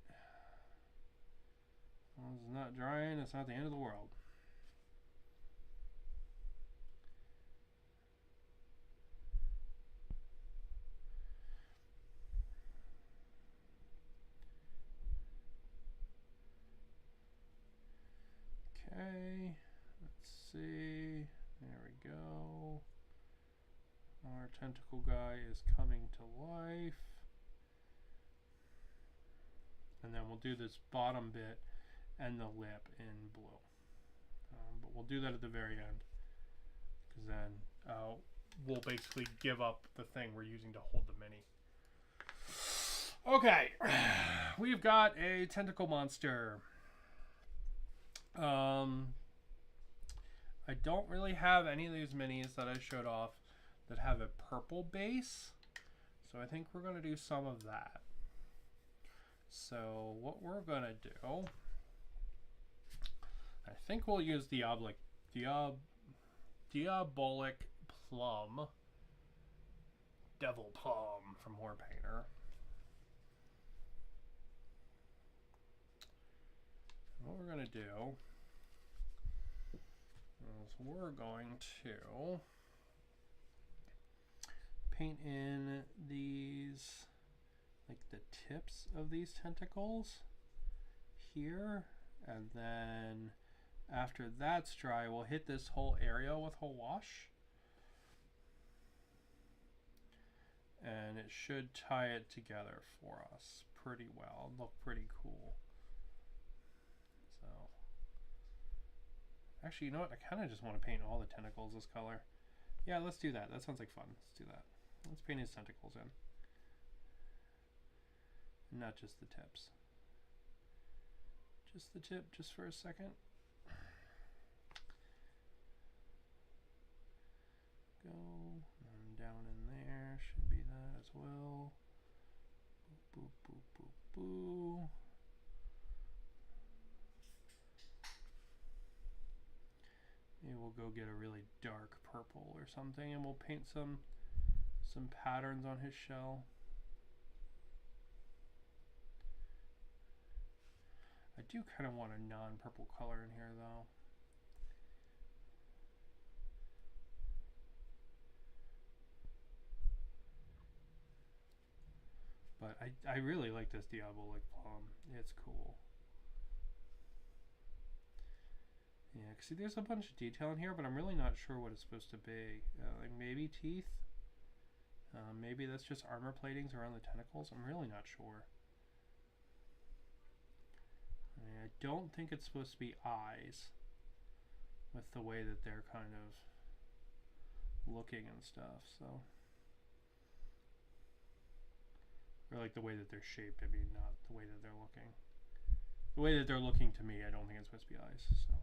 As long as it's not drying, it's not the end of the world. Okay, let's see. There we go. Our tentacle guy is coming to life. And then we'll do this bottom bit and the lip in blue. But we'll do that at the very end. Because then we'll basically give up the thing we're using to hold the mini. Okay, we've got a tentacle monster. I don't really have any of these minis that I showed off that have a purple base. So I think we're going to do some of that. So what we're going to do, I think we'll use Diabolic Plum, Devil Plum from Warpainter. What we're going to do is we're going to paint in these, like the tips of these tentacles here, and then after that's dry, we'll hit this whole area with a wash. And it should tie it together for us pretty well. It'll look pretty cool. So, actually, you know what? I kind of just want to paint all the tentacles this color. Yeah, let's do that. That sounds like fun. Let's do that. Let's paint his tentacles in. Not just the tips. Just the tip, just for a second. Go, and down in there should be that as well. Boop, boop, boop, boop, boop. Maybe we'll go get a really dark purple or something, and we'll paint some patterns on his shell. I do kind of want a non-purple color in here though. But I really like this Diabolic Plum. It's cool. Yeah, see there's a bunch of detail in here, but I'm really not sure what it's supposed to be. Like maybe teeth? Maybe that's just armor platings around the tentacles? I'm really not sure. I don't think it's supposed to be eyes with the way that they're kind of looking and stuff, so. Or like the way that they're shaped, I mean, not the way that they're looking. The way that they're looking to me, I don't think it's supposed to be eyes, so.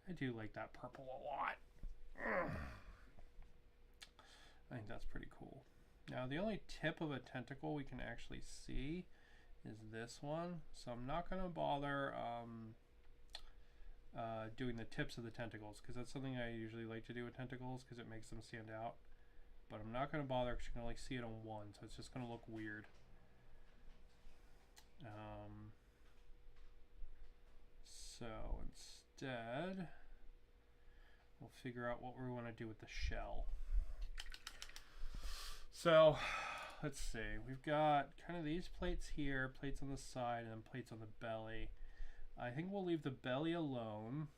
I do like that purple a lot. I think that's pretty cool. Now the only tip of a tentacle we can actually see is this one, so I'm not going to bother doing the tips of the tentacles, because that's something I usually like to do with tentacles because it makes them stand out. But I'm not going to bother because you can only see it on one, so it's just going to look weird. So instead, we'll figure out what we want to do with the shell. So let's see, we've got kind of these plates here, plates on the side, and then plates on the belly. I think we'll leave the belly alone.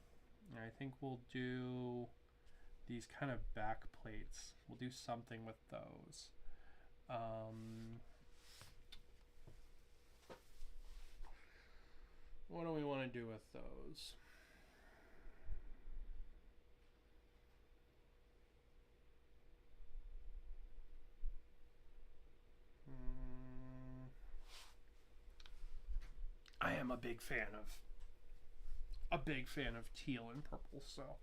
I think we'll do these kind of back plates. We'll do something with those. What do we want to do with those? I am a big fan of teal and purple, so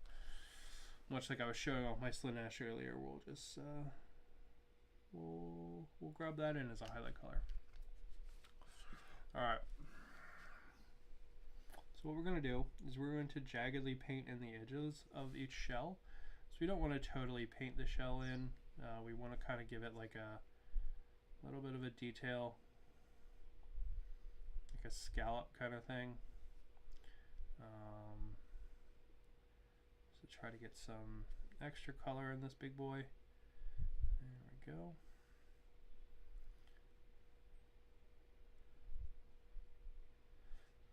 much like I was showing off my Slanesh earlier, we'll just we'll grab that in as a highlight color. All right. So what we're going to do is we're going to jaggedly paint in the edges of each shell. So we don't want to totally paint the shell in. We want to kind of give it like a little bit of a detail, like a scallop kind of thing. So try to get some extra color in this big boy. There we go.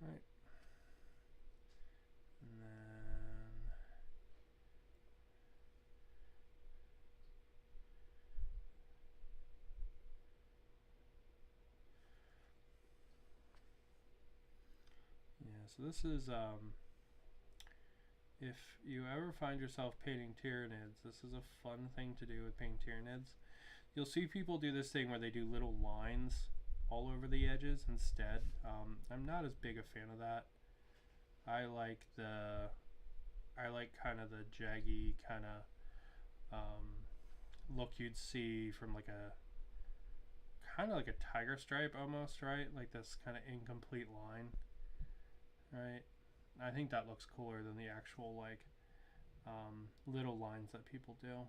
All right. And then yeah, so this is if you ever find yourself painting Tyranids, this is a fun thing to do with painting Tyranids. You'll see people do this thing where they do little lines all over the edges instead. I'm not as big a fan of that. I like kind of the jaggy kind of look you'd see from like a kind of like a tiger stripe almost, right? Like this kind of incomplete line, right? I think that looks cooler than the actual like little lines that people do.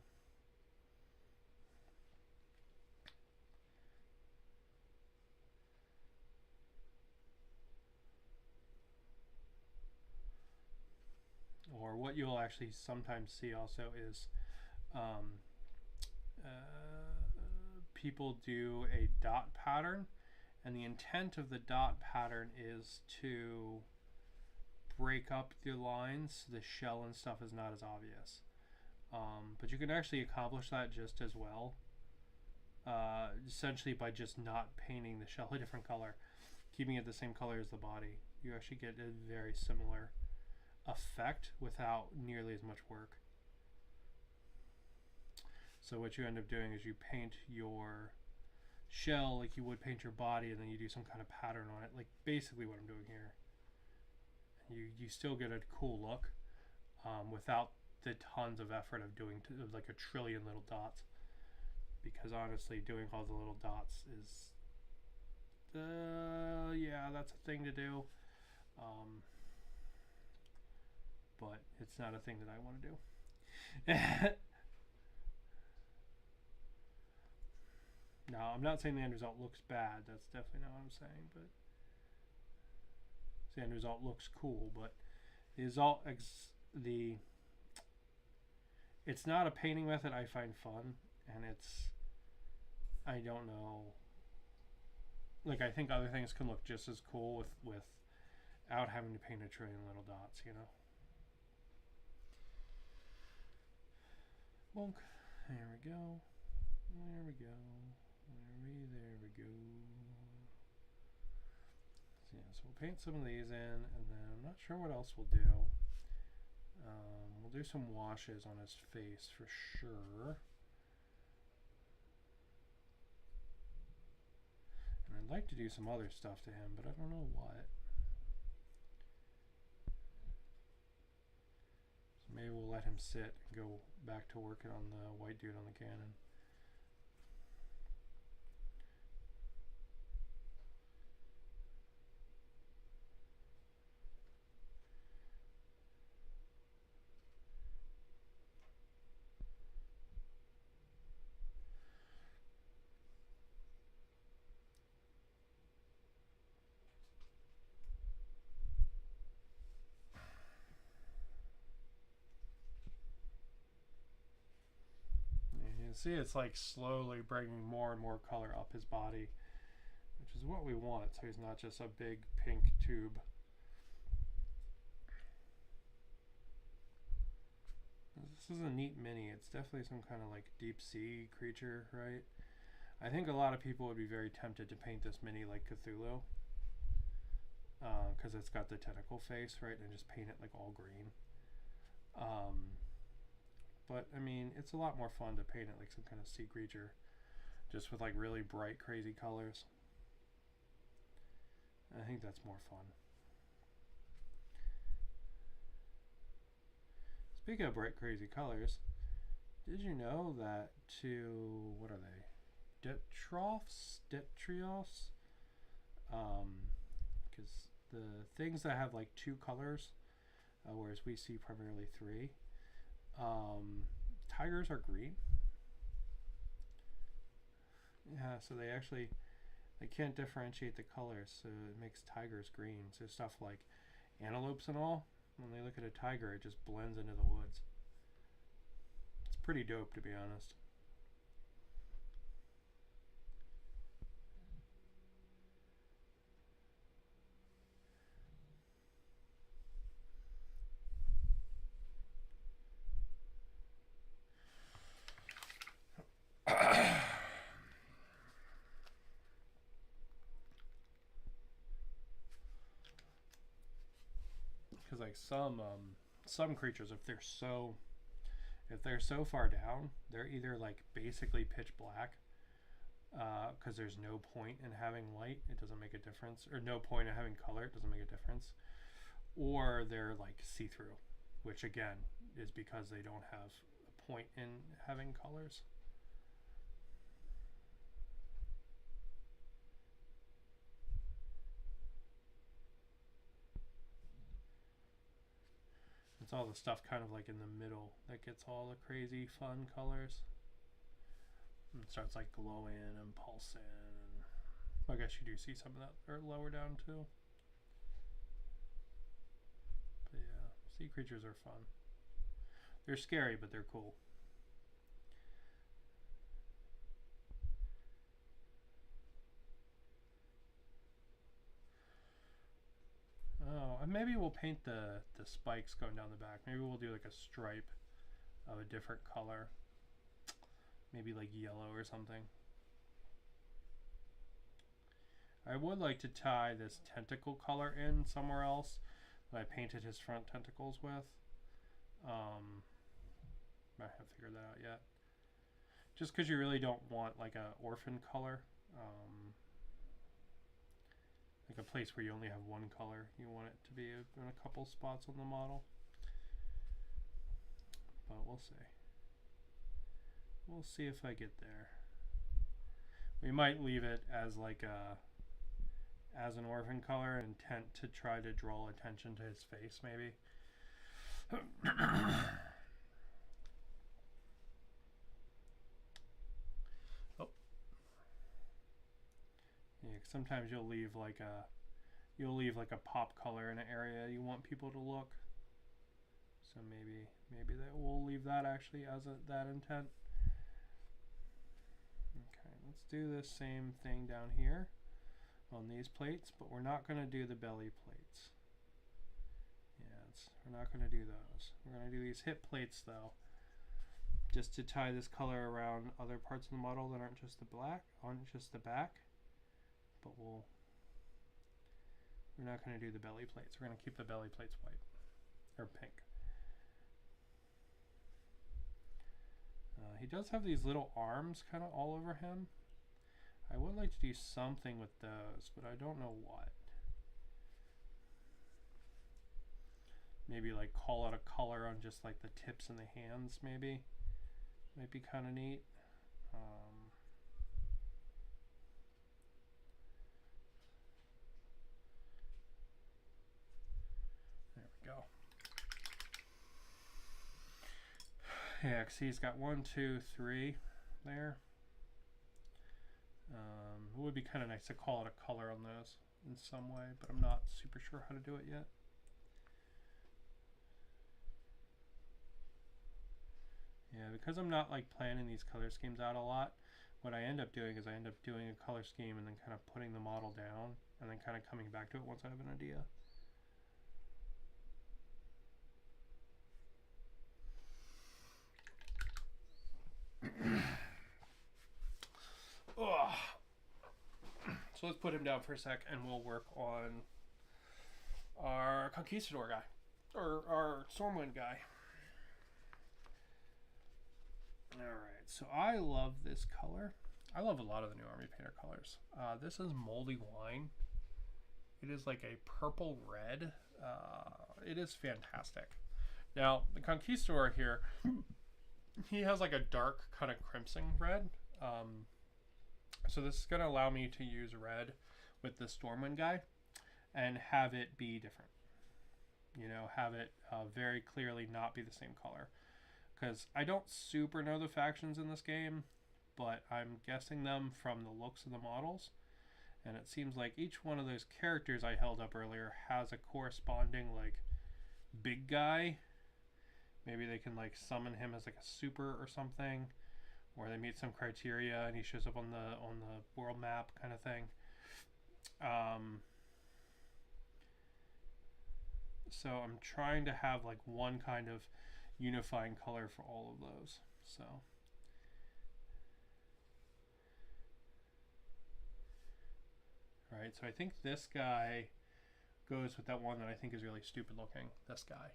Or what you'll actually sometimes see also is people do a dot pattern, and the intent of the dot pattern is to break up the lines so the shell and stuff is not as obvious. But you can actually accomplish that just as well, essentially by just not painting the shell a different color, keeping it the same color as the body. You actually get a very similar effect without nearly as much work. So what you end up doing is you paint your shell like you would paint your body, and then you do some kind of pattern on it, like basically what I'm doing here. You still get a cool look without the tons of effort of doing like a trillion little dots, because honestly doing all the little dots is yeah, that's a thing to do, but it's not a thing that I want to do. No, I'm not saying the end result looks bad. That's definitely not what I'm saying, but the end result looks cool, but the result, it's not a painting method I find fun, and I don't know, like I think other things can look just as cool without having to paint a trillion little dots, you know. Bonk. There we go. There we go. There we go. So, yeah, so we'll paint some of these in, and then I'm not sure what else we'll do. We'll do some washes on his face for sure. And I'd like to do some other stuff to him, but I don't know what. So maybe we'll let him sit and go back to working on the white dude on the cannon. See, it's like slowly bringing more and more color up his body, which is what we want, so he's not just a big pink tube. This is a neat mini. It's definitely some kind of like deep sea creature, right? I think a lot of people would be very tempted to paint this mini like Cthulhu, because it's got the tentacle face, right? And just paint it like all green. But I mean, it's a lot more fun to paint it like some kind of sea creature, just with like really bright, crazy colors. I think that's more fun. Speaking of bright, crazy colors, did you know that what are they? Detrios? Because the things that have like two colors, whereas we see primarily three, tigers are green. Yeah, so they can't differentiate the colors, so it makes tigers green. So stuff like antelopes and all, when they look at a tiger, it just blends into the woods. It's pretty dope, to be honest. Because like some creatures, if they're so far down, they're either like basically pitch black, because there's no point in having light, it doesn't make a difference, or no point in having color, it doesn't make a difference, or they're like see-through, which again is because they don't have a point in having colors. It's all the stuff kind of like in the middle that gets all the crazy fun colors. And it starts like glowing and pulsing. And I guess you do see some of that or lower down too. But yeah, sea creatures are fun. They're scary, but they're cool. Oh, and maybe we'll paint the spikes going down the back. Maybe we'll do like a stripe of a different color. Maybe like yellow or something. I would like to tie this tentacle color in somewhere else that I painted his front tentacles with. I haven't figured that out yet. Just because you really don't want like a orphan color. Like a place where you only have one color. You want it to be in a couple spots on the model. But we'll see. We'll see if I get there. We might leave it as like as an orphan color, intent to try to draw attention to his face, maybe. Oh. Yeah, sometimes you'll leave like a pop color in an area you want people to look. So maybe that we'll leave that actually as that intent. Okay, let's do the same thing down here on these plates, but we're not going to do the belly plates. We're not going to do those. We're going to do these hip plates though, just to tie this color around other parts of the model that aren't just the back. But we're not going to do the belly plates. We're going to keep the belly plates white or pink. He does have these little arms kind of all over him. I would like to do something with those, but I don't know what. Maybe like call out a color on just like the tips and the hands, maybe. Might be kind of neat. There we go. Yeah, see, he's got 1, 2, 3 there. It would be kind of nice to call out a color on those in some way, but I'm not super sure how to do it yet. Yeah, because I'm not like planning these color schemes out a lot, what I end up doing is I end up doing a color scheme and then kind of putting the model down and then kind of coming back to it once I have an idea. So let's put him down for a sec and we'll work on our Conquistador guy, or our Stormwind guy. Alright, so I love this color. I love a lot of the new Army Painter colors. This is Moldy Wine. It is like a purple red. It is fantastic. Now, the Conquistador here, he has like a dark kind of crimson red. So this is going to allow me to use red with the Stormwind guy and have it be different. You know, have it very clearly not be the same color. Because I don't super know the factions in this game, but I'm guessing them from the looks of the models. And it seems like each one of those characters I held up earlier has a corresponding like big guy. Maybe they can like summon him as like a super or something, or they meet some criteria and he shows up on the world map kind of thing. So I'm trying to have like one kind of unifying color for all of those. So right, so I think this guy goes with that one that I think is really stupid looking. This guy.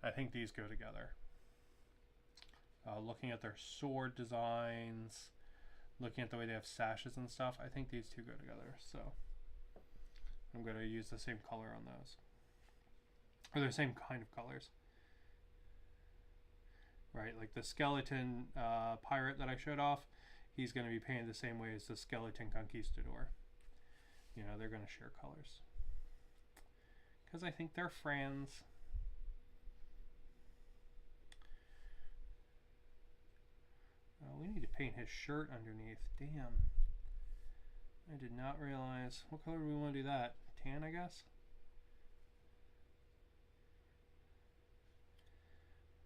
I think these go together. Looking at their sword designs, looking at the way they have sashes and stuff, I think these two go together. So I'm going to use the same color on those. Or the same kind of colors. Right, like the skeleton pirate that I showed off, he's going to be painted the same way as the skeleton conquistador. You know, they're going to share colors. Because I think they're friends. We need to paint his shirt underneath. Damn. I did not realize. What color do we want to do that? Tan, I guess?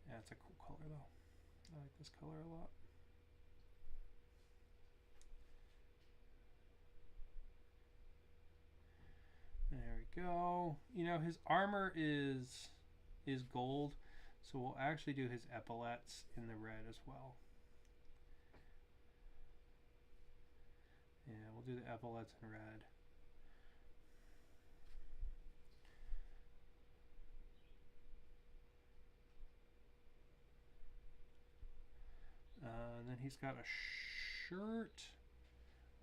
Yeah, it's a cool color though. I like this color a lot. There we go. You know, his armor is gold, so we'll actually do his epaulets in the red as well. Yeah, we'll do the epaulets in red. And then he's got a shirt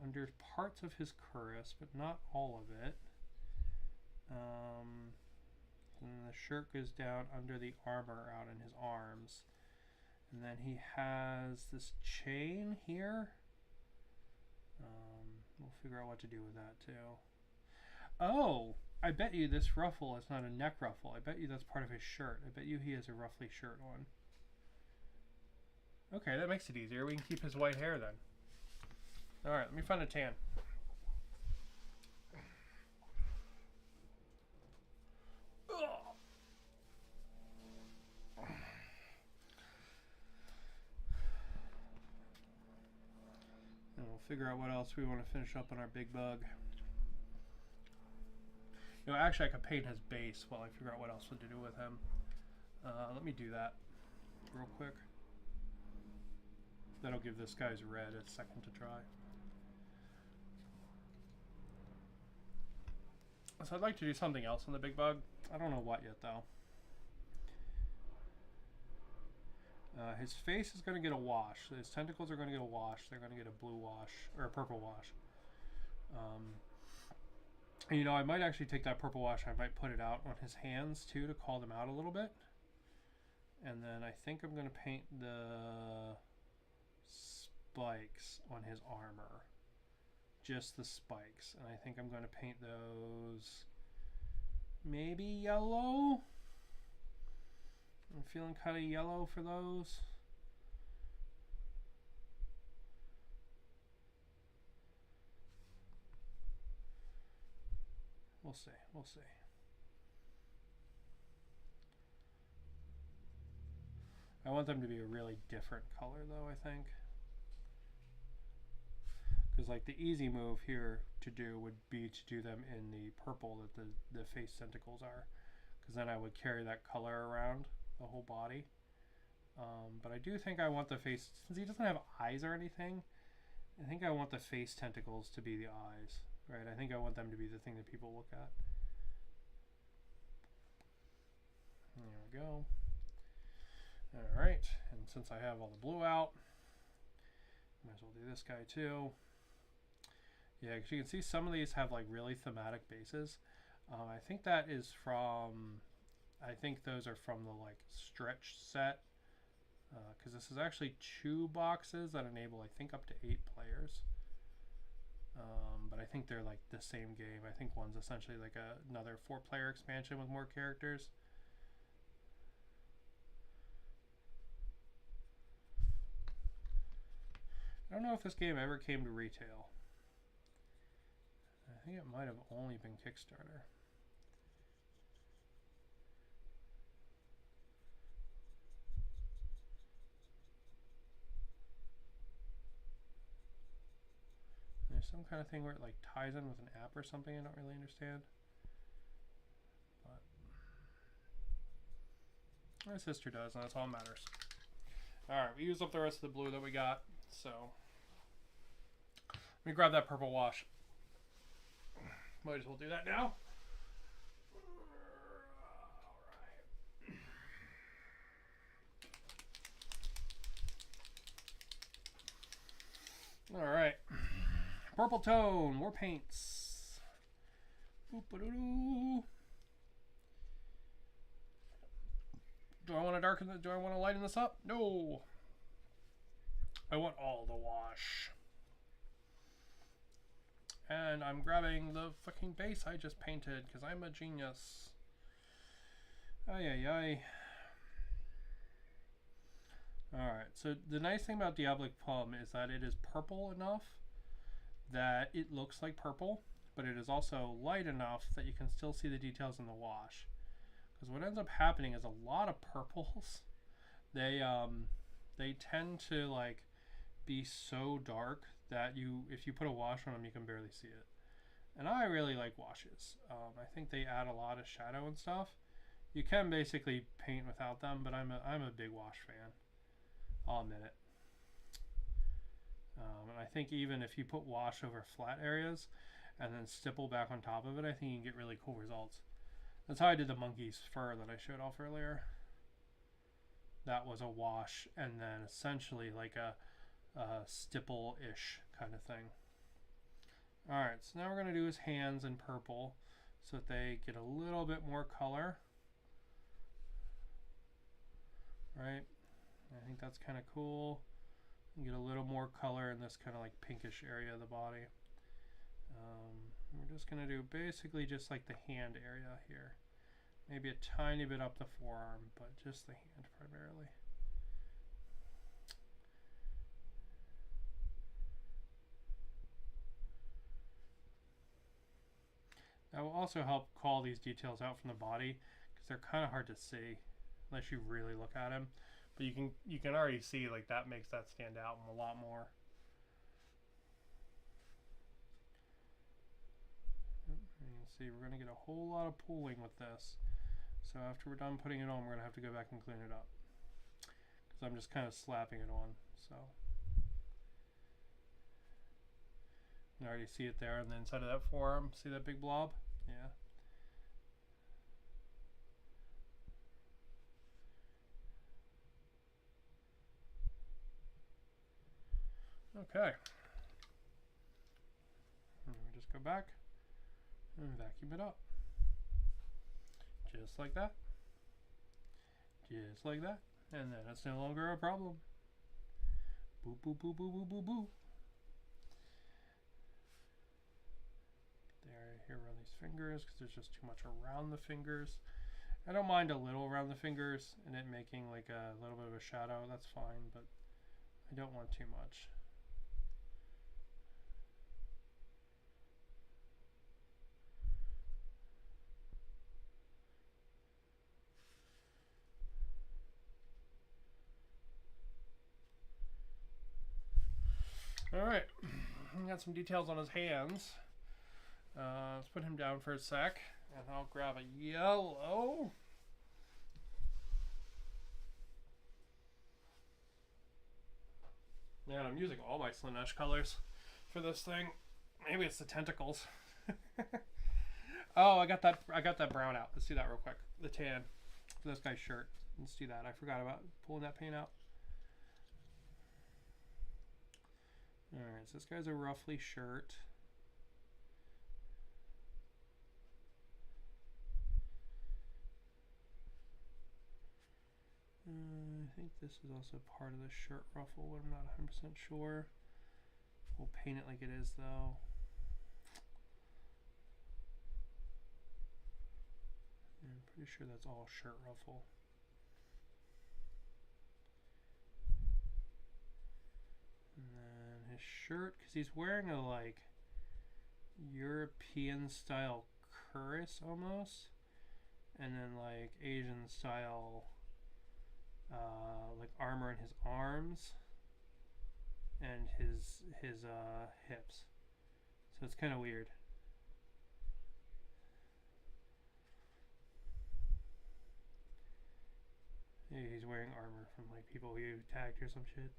under parts of his cuirass, but not all of it. And the shirt goes down under the armor out in his arms. And then he has this chain here. We'll figure out what to do with that too. Oh, I bet you this ruffle is not a neck ruffle. I bet you that's part of his shirt. I bet you he has a ruffly shirt on. Okay, that makes it easier. We can keep his white hair then. Alright, let me find a tan. And we'll figure out what else we want to finish up on our big bug. You know, actually I could paint his base while I figure out what else to do with him. Let me do that real quick. That'll give this guy's red a second to dry. So I'd like to do something else on the big bug. I don't know what yet though. His face is going to get a wash. His tentacles are going to get a wash. They're going to get a blue wash or a purple wash. And, you know, I might actually take that purple wash. I might put it out on his hands too to call them out a little bit. And then I think I'm going to paint the spikes on his armor. Just the spikes. And I think I'm going to paint those maybe yellow. I'm feeling kind of yellow for those. We'll see. We'll see. I want them to be a really different color though, I think. Because like the easy move here to do would be to do them in the purple that the face tentacles are. Because then I would carry that color around the whole body. But I do think I want the face, since he doesn't have eyes or anything, I think I want the face tentacles to be the eyes. Right? I think I want them to be the thing that people look at. There we go. Alright, and since I have all the blue out, might as well do this guy too. Yeah, because you can see some of these have like really thematic bases. I think that is from, I think those are from the like stretch set. Because this is actually 2 boxes that enable I think up to 8 players. But I think they're like the same game. I think one's essentially like another 4-player expansion with more characters. I don't know if this game ever came to retail. I think it might have only been Kickstarter. There's some kind of thing where it like ties in with an app or something I don't really understand. But my sister does, and that's all that matters. Alright, we used up the rest of the blue that we got, so let me grab that purple wash. Might as well do that now. Alright. Purple tone, more paints. Boop-a-doo-doo. Do I want to darken it? Do I want to lighten this up? No. I want all the wash. And I'm grabbing the fucking base I just painted because I'm a genius. Ay, ay, ay. Alright, so the nice thing about Diabolic Plum is that it is purple enough that it looks like purple, but it is also light enough that you can still see the details in the wash. Because what ends up happening is a lot of purples, they tend to like be so dark that if you put a wash on them, you can barely see it. And I really like washes. I think they add a lot of shadow and stuff. You can basically paint without them, but I'm a big wash fan. I'll admit it. And I think even if you put wash over flat areas and then stipple back on top of it, I think you can get really cool results. That's how I did the monkey's fur that I showed off earlier. That was a wash and then essentially like a stipple-ish kind of thing. Alright, so now we're going to do his hands in purple so that they get a little bit more color. Right? I think that's kind of cool. You get a little more color in this kind of like pinkish area of the body. We're just going to do basically just like the hand area here. Maybe a tiny bit up the forearm, but just the hand primarily. That will also help call these details out from the body because they're kind of hard to see unless you really look at them. But you can already see like that makes that stand out a lot more. You can see we're going to get a whole lot of pooling with this. So after we're done putting it on, we're going to have to go back and clean it up. Because I'm just kind of slapping it on. So you already see it there on the inside of that forearm. See that big blob? Yeah. Okay. Let me just go back and vacuum it up. Just like that. Just like that. And then it's no longer a problem. Boo, boo, boo, boo, boo, boo, boo. There, here around these fingers, because there's just too much around the fingers. I don't mind a little around the fingers and it making like a little bit of a shadow. That's fine, but I don't want too much. Alright, got some details on his hands. Let's put him down for a sec, and I'll grab a yellow. Man, I'm using all my Slanesh colors for this thing. Maybe it's the tentacles. Oh, I got that brown out. Let's do that real quick. The tan for this guy's shirt. Let's do that. I forgot about pulling that paint out. Alright, so this guy's a roughly shirt. I think this is also part of the shirt ruffle, but I'm not 100% sure. We'll paint it like it is though. I'm pretty sure that's all shirt ruffle. And then his shirt, because he's wearing a like European style cuirass almost, and then like Asian style like armor in his arms and his hips. So it's kind of weird. Maybe he's wearing armor from like people he tagged or some shit.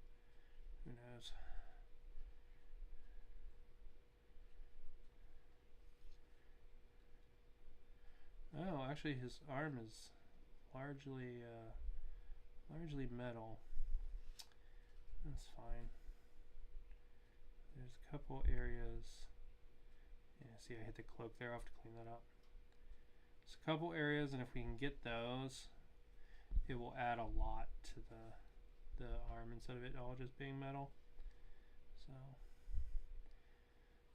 Who knows? Oh, actually his arm is largely metal. That's fine. There's a couple areas. Yeah, see I hit the cloak there. I'll have to clean that up. There's a couple areas, and if we can get those, it will add a lot to the arm instead of it all just being metal. So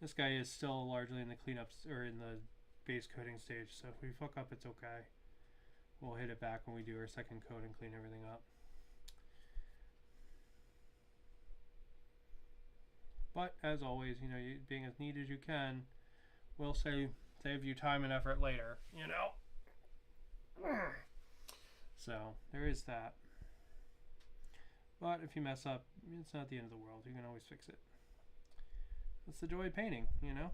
this guy is still largely in the cleanups or in the base coating stage, so if we fuck up, it's okay. We'll hit it back when we do our second coat and clean everything up. But as always, you know, being as neat as you can will save you time and effort later, you know. So there is that. But if you mess up, it's not the end of the world. You can always fix it. That's the joy of painting, you know.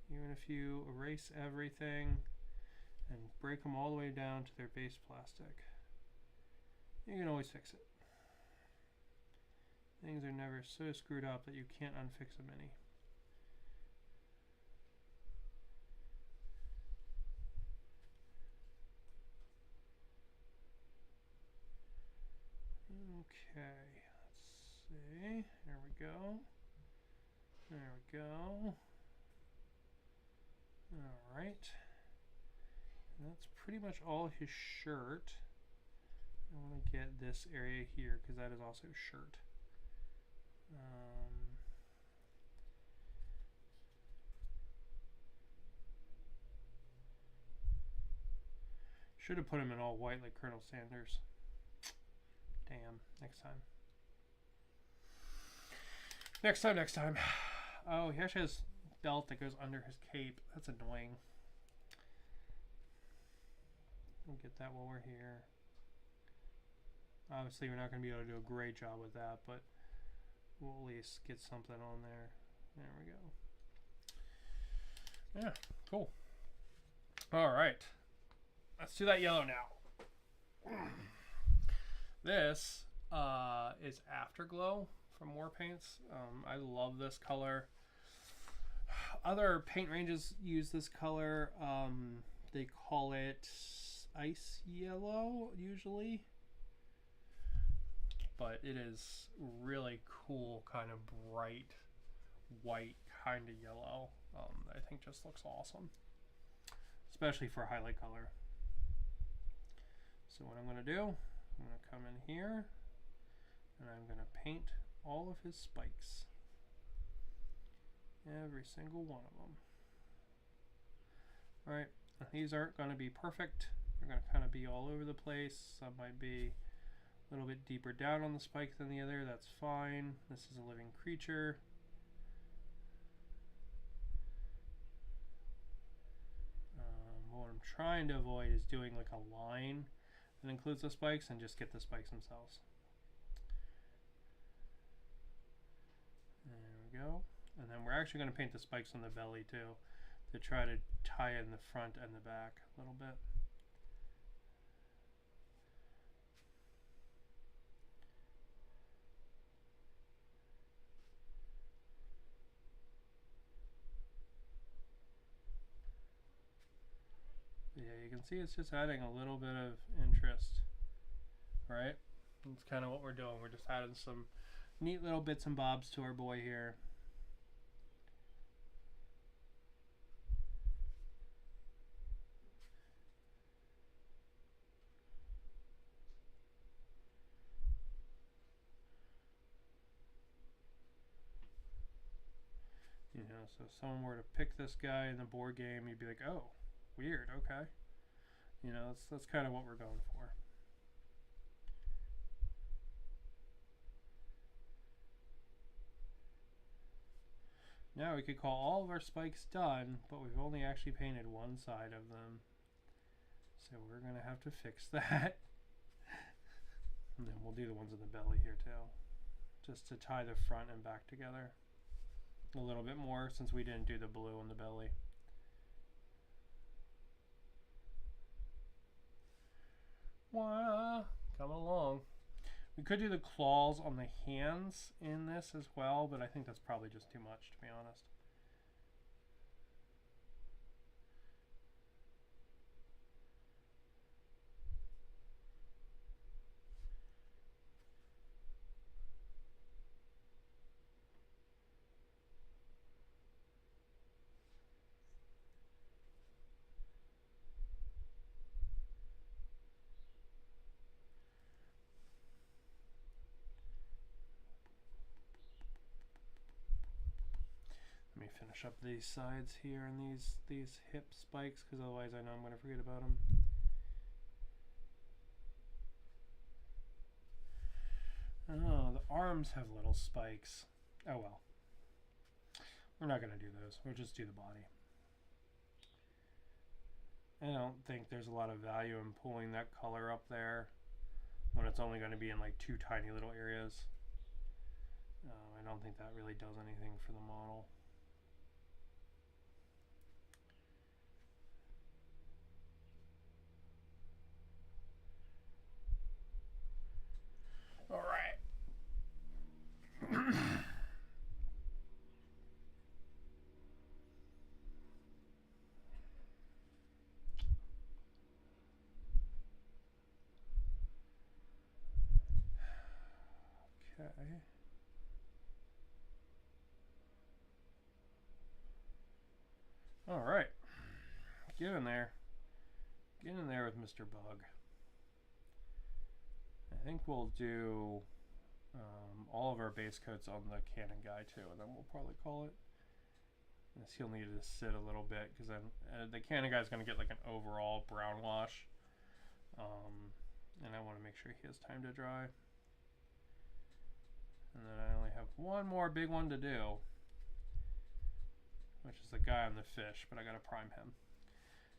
Even if you erase everything and break them all the way down to their base plastic, you can always fix it. Things are never so screwed up that you can't unfix them any. Okay, let's see. There we go. There we go. Alright. That's pretty much all his shirt. I want to get this area here because that is also shirt. Should have put him in all white like Colonel Sanders. Damn, next time. Next time. Oh, he actually has a belt that goes under his cape. That's annoying. We'll get that while we're here. Obviously, we're not going to be able to do a great job with that, but we'll at least get something on there. There we go. Yeah, cool. All right. Let's do that yellow now. This is Afterglow from Warpaints. I love this color. Other paint ranges use this color. They call it ice yellow usually, but it is really cool, kind of bright white kind of yellow. I think just looks awesome, especially for highlight color. So what I'm going to do, I'm going to come in here and I'm going to paint all of his spikes. Every single one of them. Alright, these aren't going to be perfect. They're going to kind of be all over the place. Some might be a little bit deeper down on the spike than the other. That's fine. This is a living creature. What I'm trying to avoid is doing like a line that includes the spikes and just get the spikes themselves. We're actually going to paint the spikes on the belly too, to try to tie in the front and the back a little bit. Yeah, you can see it's just adding a little bit of interest, right? That's kind of what we're doing. We're just adding some neat little bits and bobs to our boy here. You know, so if someone were to pick this guy in the board game, you'd be like, oh, weird, okay. You know, that's kind of what we're going for. Now we could call all of our spikes done, but we've only actually painted one side of them. So we're going to have to fix that. And then we'll do the ones in the belly here too, just to tie the front and back together a little bit more, since we didn't do the blue on the belly. Wow, coming along. We could do the claws on the hands in this as well, but I think that's probably just too much, to be honest. Let me finish up these sides here and these hip spikes, because otherwise I know I'm going to forget about them. Oh, the arms have little spikes. Oh well. We're not going to do those. We'll just do the body. I don't think there's a lot of value in pulling that color up there when it's only going to be in like two tiny little areas. I don't think that really does anything for the model. All right. Okay. All right. Get in there. Get in there with Mr. Bug. I think we'll do all of our base coats on the cannon guy too, and then we'll probably call it. Yes, he'll need to sit a little bit, because then the cannon guy is going to get like an overall brown wash, and I want to make sure he has time to dry. And then I only have one more big one to do, which is the guy on the fish, but I got to prime him.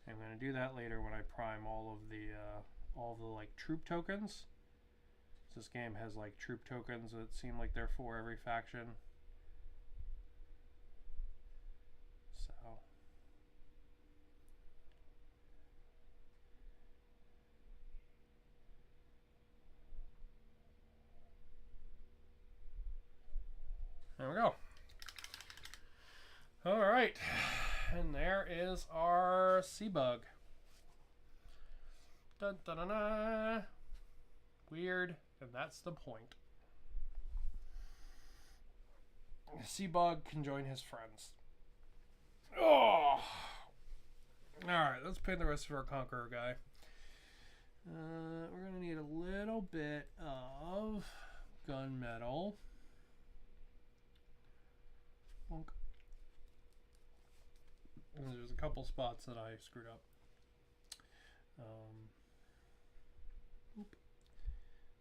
And I'm going to do that later when I prime all of the like troop tokens. This game has like troop tokens that seem like they're for every faction. So there we go. All right, and there is our sea bug. Dun, dun, dun, dun. Weird, and that's the point. The sea bug can join his friends. Oh! Alright, let's paint the rest of our Conqueror guy. We're going to need a little bit of gunmetal. There's a couple spots that I screwed up.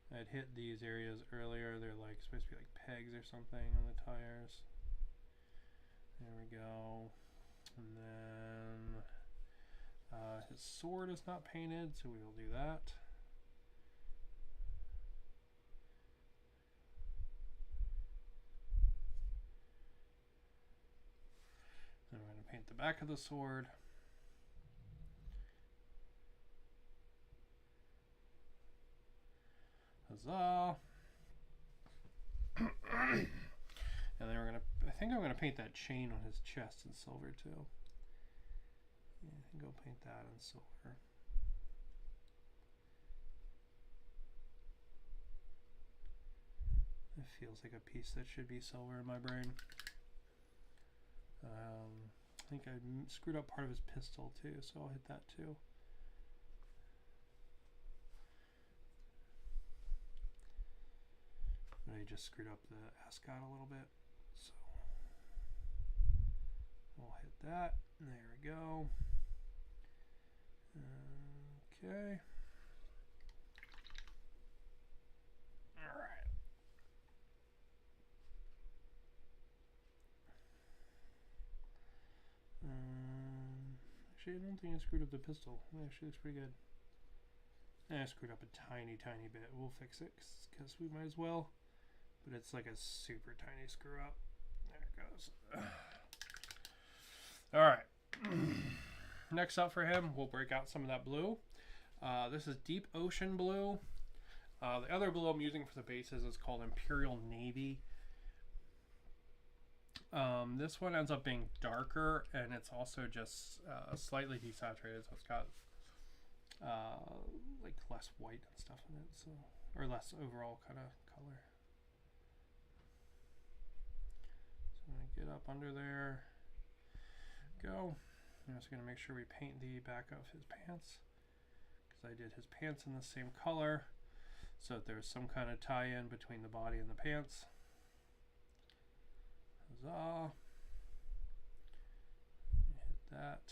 I'd hit these areas earlier. They're like supposed to be like pegs or something on the tires. There we go. And then his sword is not painted, so we will do that. back of the sword. Huzzah. And then we're gonna, I think I'm gonna paint that chain on his chest in silver too. Yeah, I think I'll paint that in silver. It feels like a piece that should be silver in my brain. I think I screwed up part of his pistol too, so I'll hit that too. I just screwed up the ascot a little bit, so we'll hit that. There we go. Okay. All right. Actually, I don't think I screwed up the pistol. It actually looks pretty good. I screwed up a tiny bit. We'll fix it because we might as well. But it's like a super tiny screw up. There it goes. All right. Next up for him, we'll break out some of that blue. This is Deep Ocean Blue. The other blue I'm using for the bases is called Imperial Navy. This one ends up being darker, and it's also just slightly desaturated, so it's got like less white and stuff in it, so, or less overall kind of color. So I'm going to get up under there. Go. I'm just going to make sure we paint the back of his pants, because I did his pants in the same color, so that there's some kind of tie-in between the body and the pants. Huzzah. Hit that.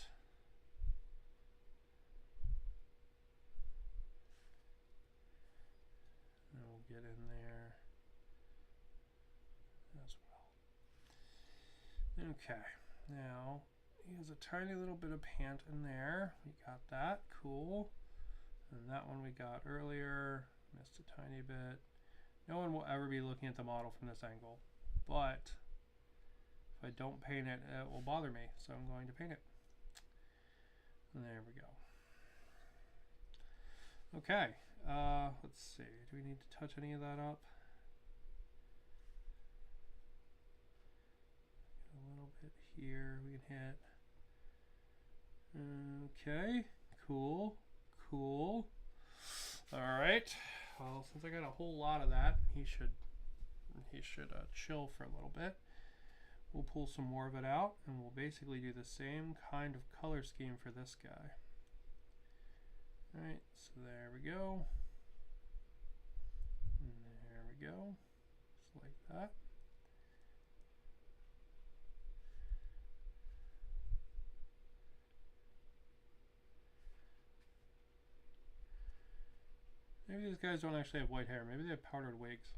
And we'll get in there as well. Okay, now he has a tiny little bit of pant in there. We got that, cool. And that one we got earlier, missed a tiny bit. No one will ever be looking at the model from this angle, but if I don't paint it, it will bother me, so I'm going to paint it. And there we go. Okay, let's see. Do we need to touch any of that up? A little bit here we can hit. Okay, cool, cool. All right. Well, since I got a whole lot of that, he should chill for a little bit. We'll pull some more of it out, and we'll basically do the same kind of color scheme for this guy. All right, so there we go. And there we go, just like that. Maybe these guys don't actually have white hair. Maybe they have powdered wigs.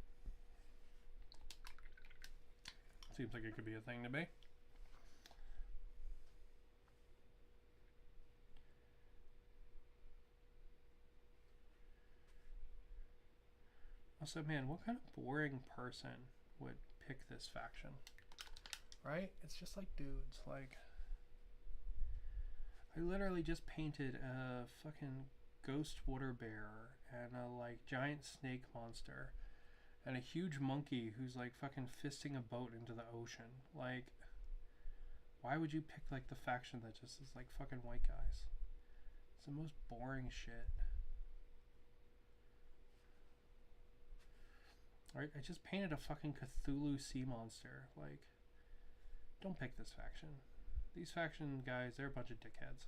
Seems like it could be a thing to be. Also, man, what kind of boring person would pick this faction? Right? It's just like dudes. Like, I literally just painted a fucking ghost water bearer and a like giant snake monster and a huge monkey who's like fucking fisting a boat into the ocean. Like, why would you pick like the faction that just is like fucking white guys? It's the most boring shit. Alright, I just painted a fucking Cthulhu sea monster. Like, don't pick this faction. These faction guys, they're a bunch of dickheads.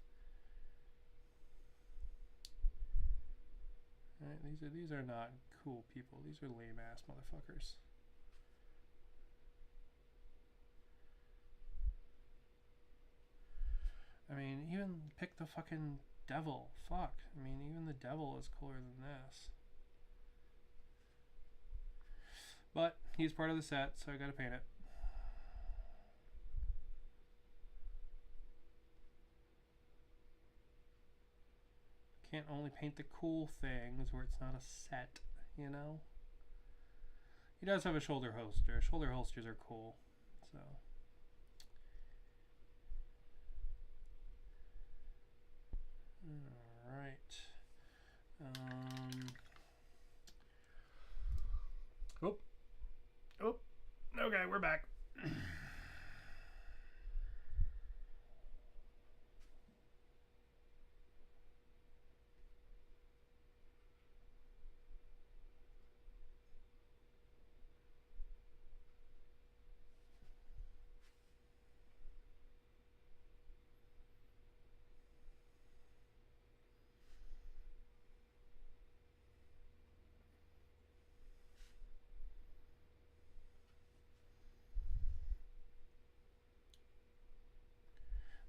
Alright, these are not cool people. These are lame ass motherfuckers. I mean, even pick the fucking devil. Fuck. I mean, even the devil is cooler than this. But he's part of the set, so I gotta paint it. Can't only paint the cool things where it's not a set, you know? He does have a shoulder holster. Shoulder holsters are cool, so. right. Oh. Okay, we're back.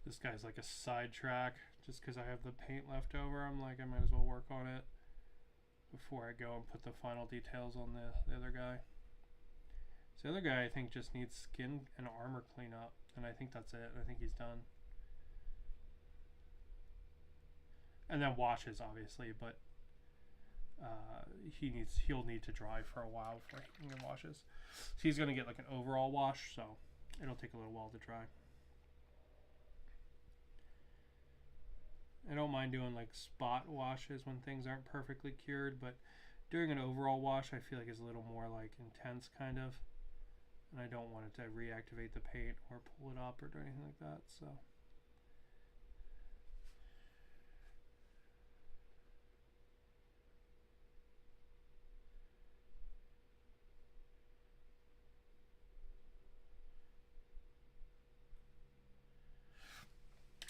This guy's like a sidetrack. Just because I have the paint left over, I'm like, I might as well work on it before I go and put the final details on the other guy. So the other guy, I think, just needs skin and armor cleanup, and I think that's it. I think he's done. And then washes, obviously, but he'll need to dry for a while before he can washes. So he's gonna get like an overall wash, so it'll take a little while to dry. I don't mind doing like spot washes when things aren't perfectly cured, but doing an overall wash I feel like is a little more like intense kind of, and I don't want it to reactivate the paint or pull it up or do anything like that. So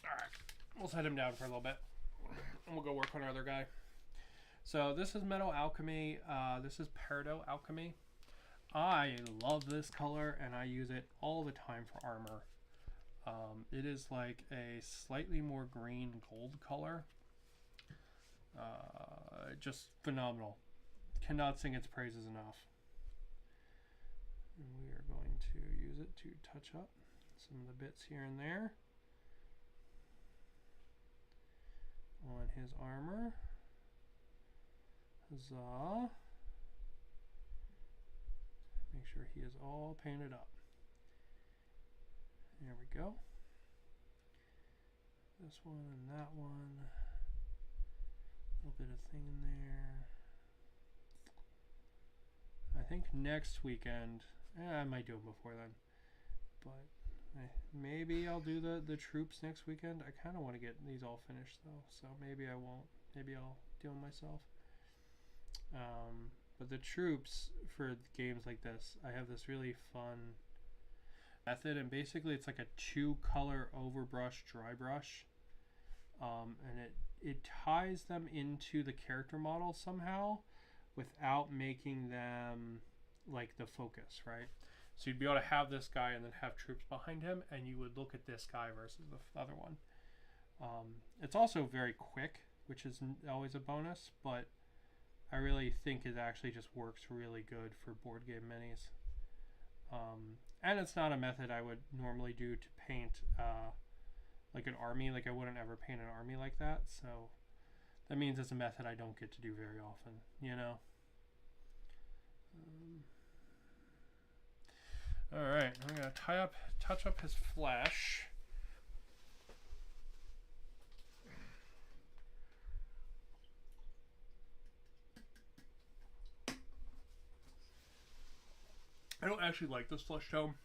alright, we'll set him down for a little bit and we'll go work on our other guy. So this is Metal Alchemy. This is Peridot Alchemy. I love this color and I use it all the time for armor. It is like a slightly more green gold color. Just phenomenal. Cannot sing its praises enough. And we are going to use it to touch up some of the bits here and there on his armor. Huzzah. Make sure he is all painted up. There we go. This one and that one. A little bit of thing in there. I think next weekend, I might do it before then, but maybe I'll do the troops next weekend. I kind of want to get these all finished though, so maybe I won't. Maybe I'll do them myself. But the troops for games like this, I have this really fun method, and basically it's like a 2-color overbrush dry brush, and it ties them into the character model somehow without making them like the focus, right? So you'd be able to have this guy and then have troops behind him, and you would look at this guy versus the other one. It's also very quick, which is always a bonus, but I really think it actually just works really good for board game minis. And it's not a method I would normally do to paint like an army. Like I wouldn't ever paint an army like that. So that means it's a method I don't get to do very often, you know. All right, I'm gonna touch up his flesh. I don't actually like this flesh tone.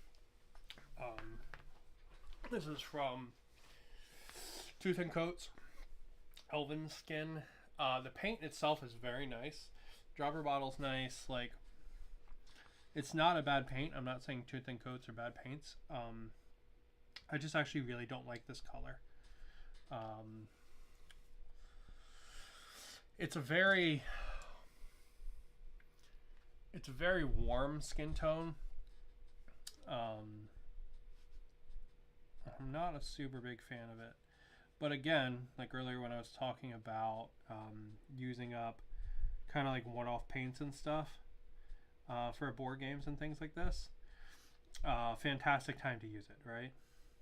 This is from Tooth and Coats, Elven Skin. The paint itself is very nice. Dropper bottle's nice. Like, it's not a bad paint. I'm not saying Tooth and Coats are bad paints. I just actually really don't like this color. It's a very warm skin tone. I'm not a super big fan of it, but again, like earlier when I was talking about using up kind of like one-off paints and stuff for board games and things like this, fantastic time to use it, right?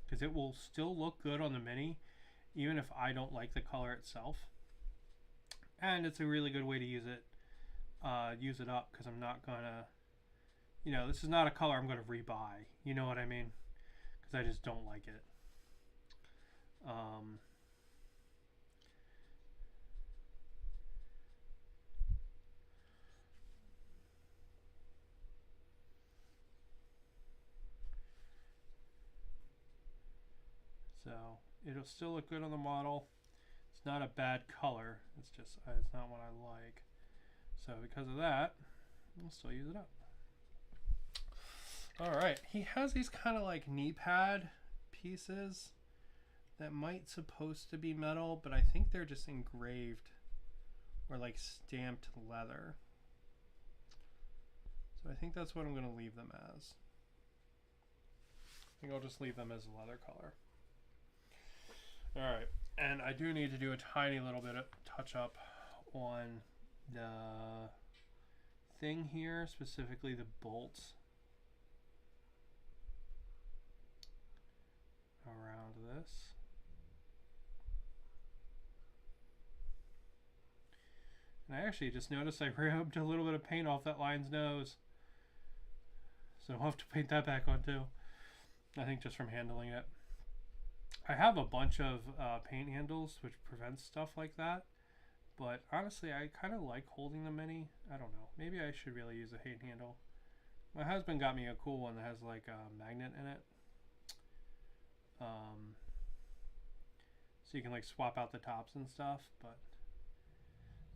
Because it will still look good on the mini even if I don't like the color itself, and it's a really good way to use it up, because I'm not gonna, you know, this is not a color I'm gonna rebuy, you know what I mean, because I just don't like it. it'll still look good on the model. It's not a bad color. It's just, it's not what I like. So because of that, I'll still use it up. All right, he has these kind of like knee pad pieces that might supposed to be metal, but I think they're just engraved or like stamped leather. So I think that's what I'm going to leave them as. I think I'll just leave them as a leather color. All right, and I do need to do a tiny little bit of touch up on the thing here, specifically the bolts around this. And I actually just noticed I rubbed a little bit of paint off that lion's nose. So I'll have to paint that back on too. I think just from handling it. I have a bunch of paint handles which prevents stuff like that. But honestly, I kind of like holding the Mini. I don't know. Maybe I should really use a paint handle. My husband got me a cool one that has like a magnet in it. So you can like swap out the tops and stuff. But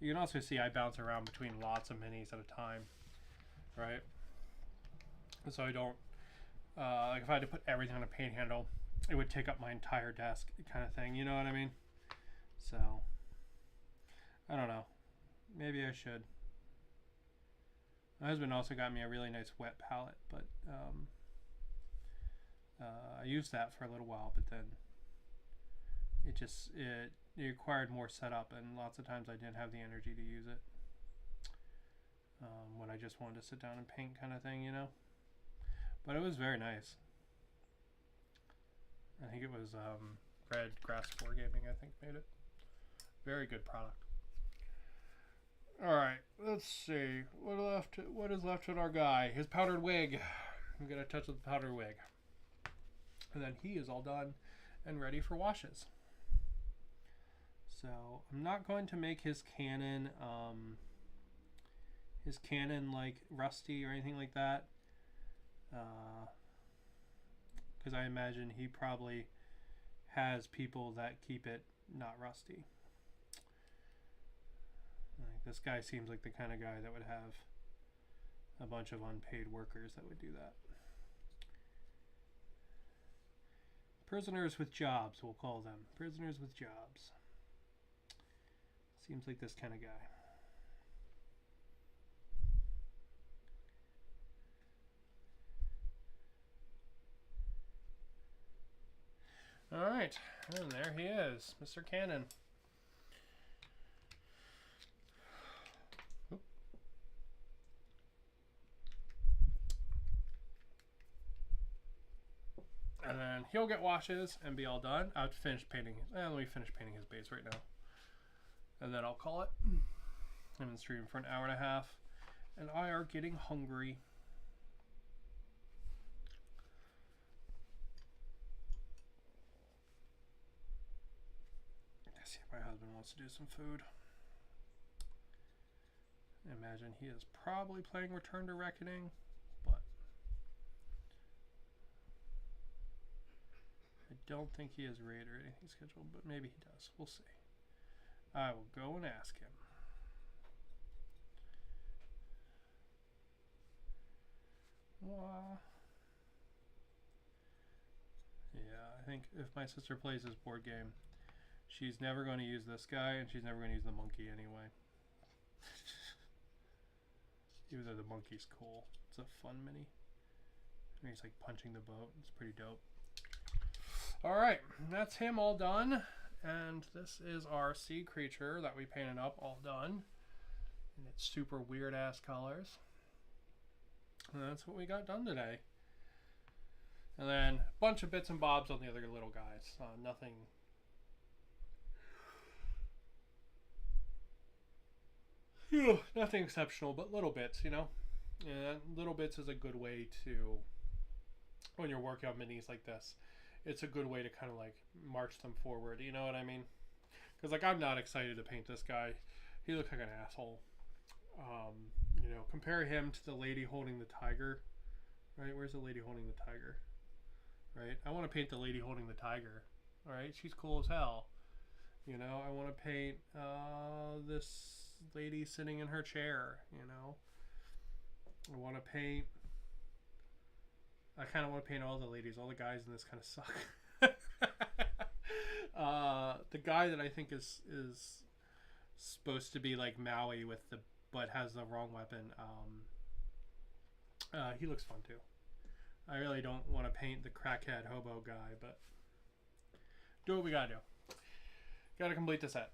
you can also see I bounce around between lots of Minis at a time. Right? So I don't... like if I had to put everything on a paint handle, it would take up my entire desk kind of thing. You know what I mean? So... I don't know. Maybe I should. My husband also got me a really nice wet palette, but I used that for a little while, but then it required more setup, and lots of times I didn't have the energy to use it when I just wanted to sit down and paint kind of thing, you know. But it was very nice. I think it was Red Grass 4 Gaming, I think, made it. Very good product. All right, let's see what is left with our guy. His powdered wig. I'm gonna touch with the powdered wig, and then he is all done and ready for washes. So I'm not going to make his cannon like rusty or anything like that, because I imagine he probably has people that keep it not rusty. This guy seems like the kind of guy that would have a bunch of unpaid workers that would do that. Prisoners with jobs, we'll call them. Prisoners with jobs. Seems like this kind of guy. All right, and there he is, Mr. Cannon. And then he'll get washes and be all done. I have to finish painting. Let me finish painting his base right now. And then I'll call it. I've been streaming for an hour and a half. And I are getting hungry. Let's see if my husband wants to do some food. I imagine he is probably playing Return to Reckoning. I don't think he has raid or anything scheduled, but maybe he does. We'll see. I will go and ask him. Yeah, I think if my sister plays this board game, she's never going to use this guy, and she's never going to use the monkey anyway. Even though the monkey's cool. It's a fun mini. And he's like punching the boat. It's pretty dope. Alright, that's him all done. And this is our sea creature that we painted up all done. And it's super weird ass colors. And that's what we got done today. And then a bunch of bits and bobs on the other little guys. Nothing. Nothing exceptional, but little bits, you know. And little bits is a good way to, when you're working on minis like this, it's a good way to kind of like march them forward, you know what I mean? Because like I'm not excited to paint this guy. He looks like an asshole. You know, compare him to the lady holding the tiger. Right? Where's the lady holding the tiger? Right? I want to paint the lady holding the tiger. All right, she's cool as hell. You know, I want to paint this lady sitting in her chair. You know, I want to paint. I kind of want to paint all the ladies. All the guys in this kind of suck. The guy that I think is supposed to be like Maui with the but has the wrong weapon. He looks fun too. I really don't want to paint the crackhead hobo guy, but do what we gotta do. Gotta complete the set.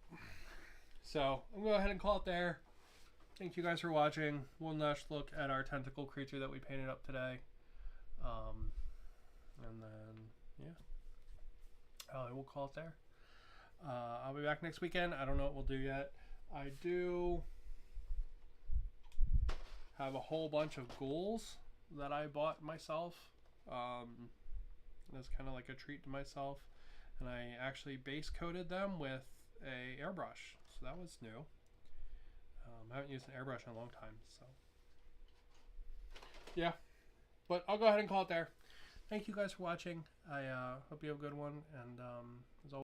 So I'm gonna go ahead and call it there. Thank you guys for watching. One last look at our tentacle creature that we painted up today. And then yeah, we'll call it there. I'll be back next weekend. I don't know what we'll do yet. I do have a whole bunch of ghouls that I bought myself. It's kind of like a treat to myself. And I actually base coated them with a airbrush. So that was new. I haven't used an airbrush in a long time. So yeah. But I'll go ahead and call it there. Thank you guys for watching. I hope you have a good one. And as always,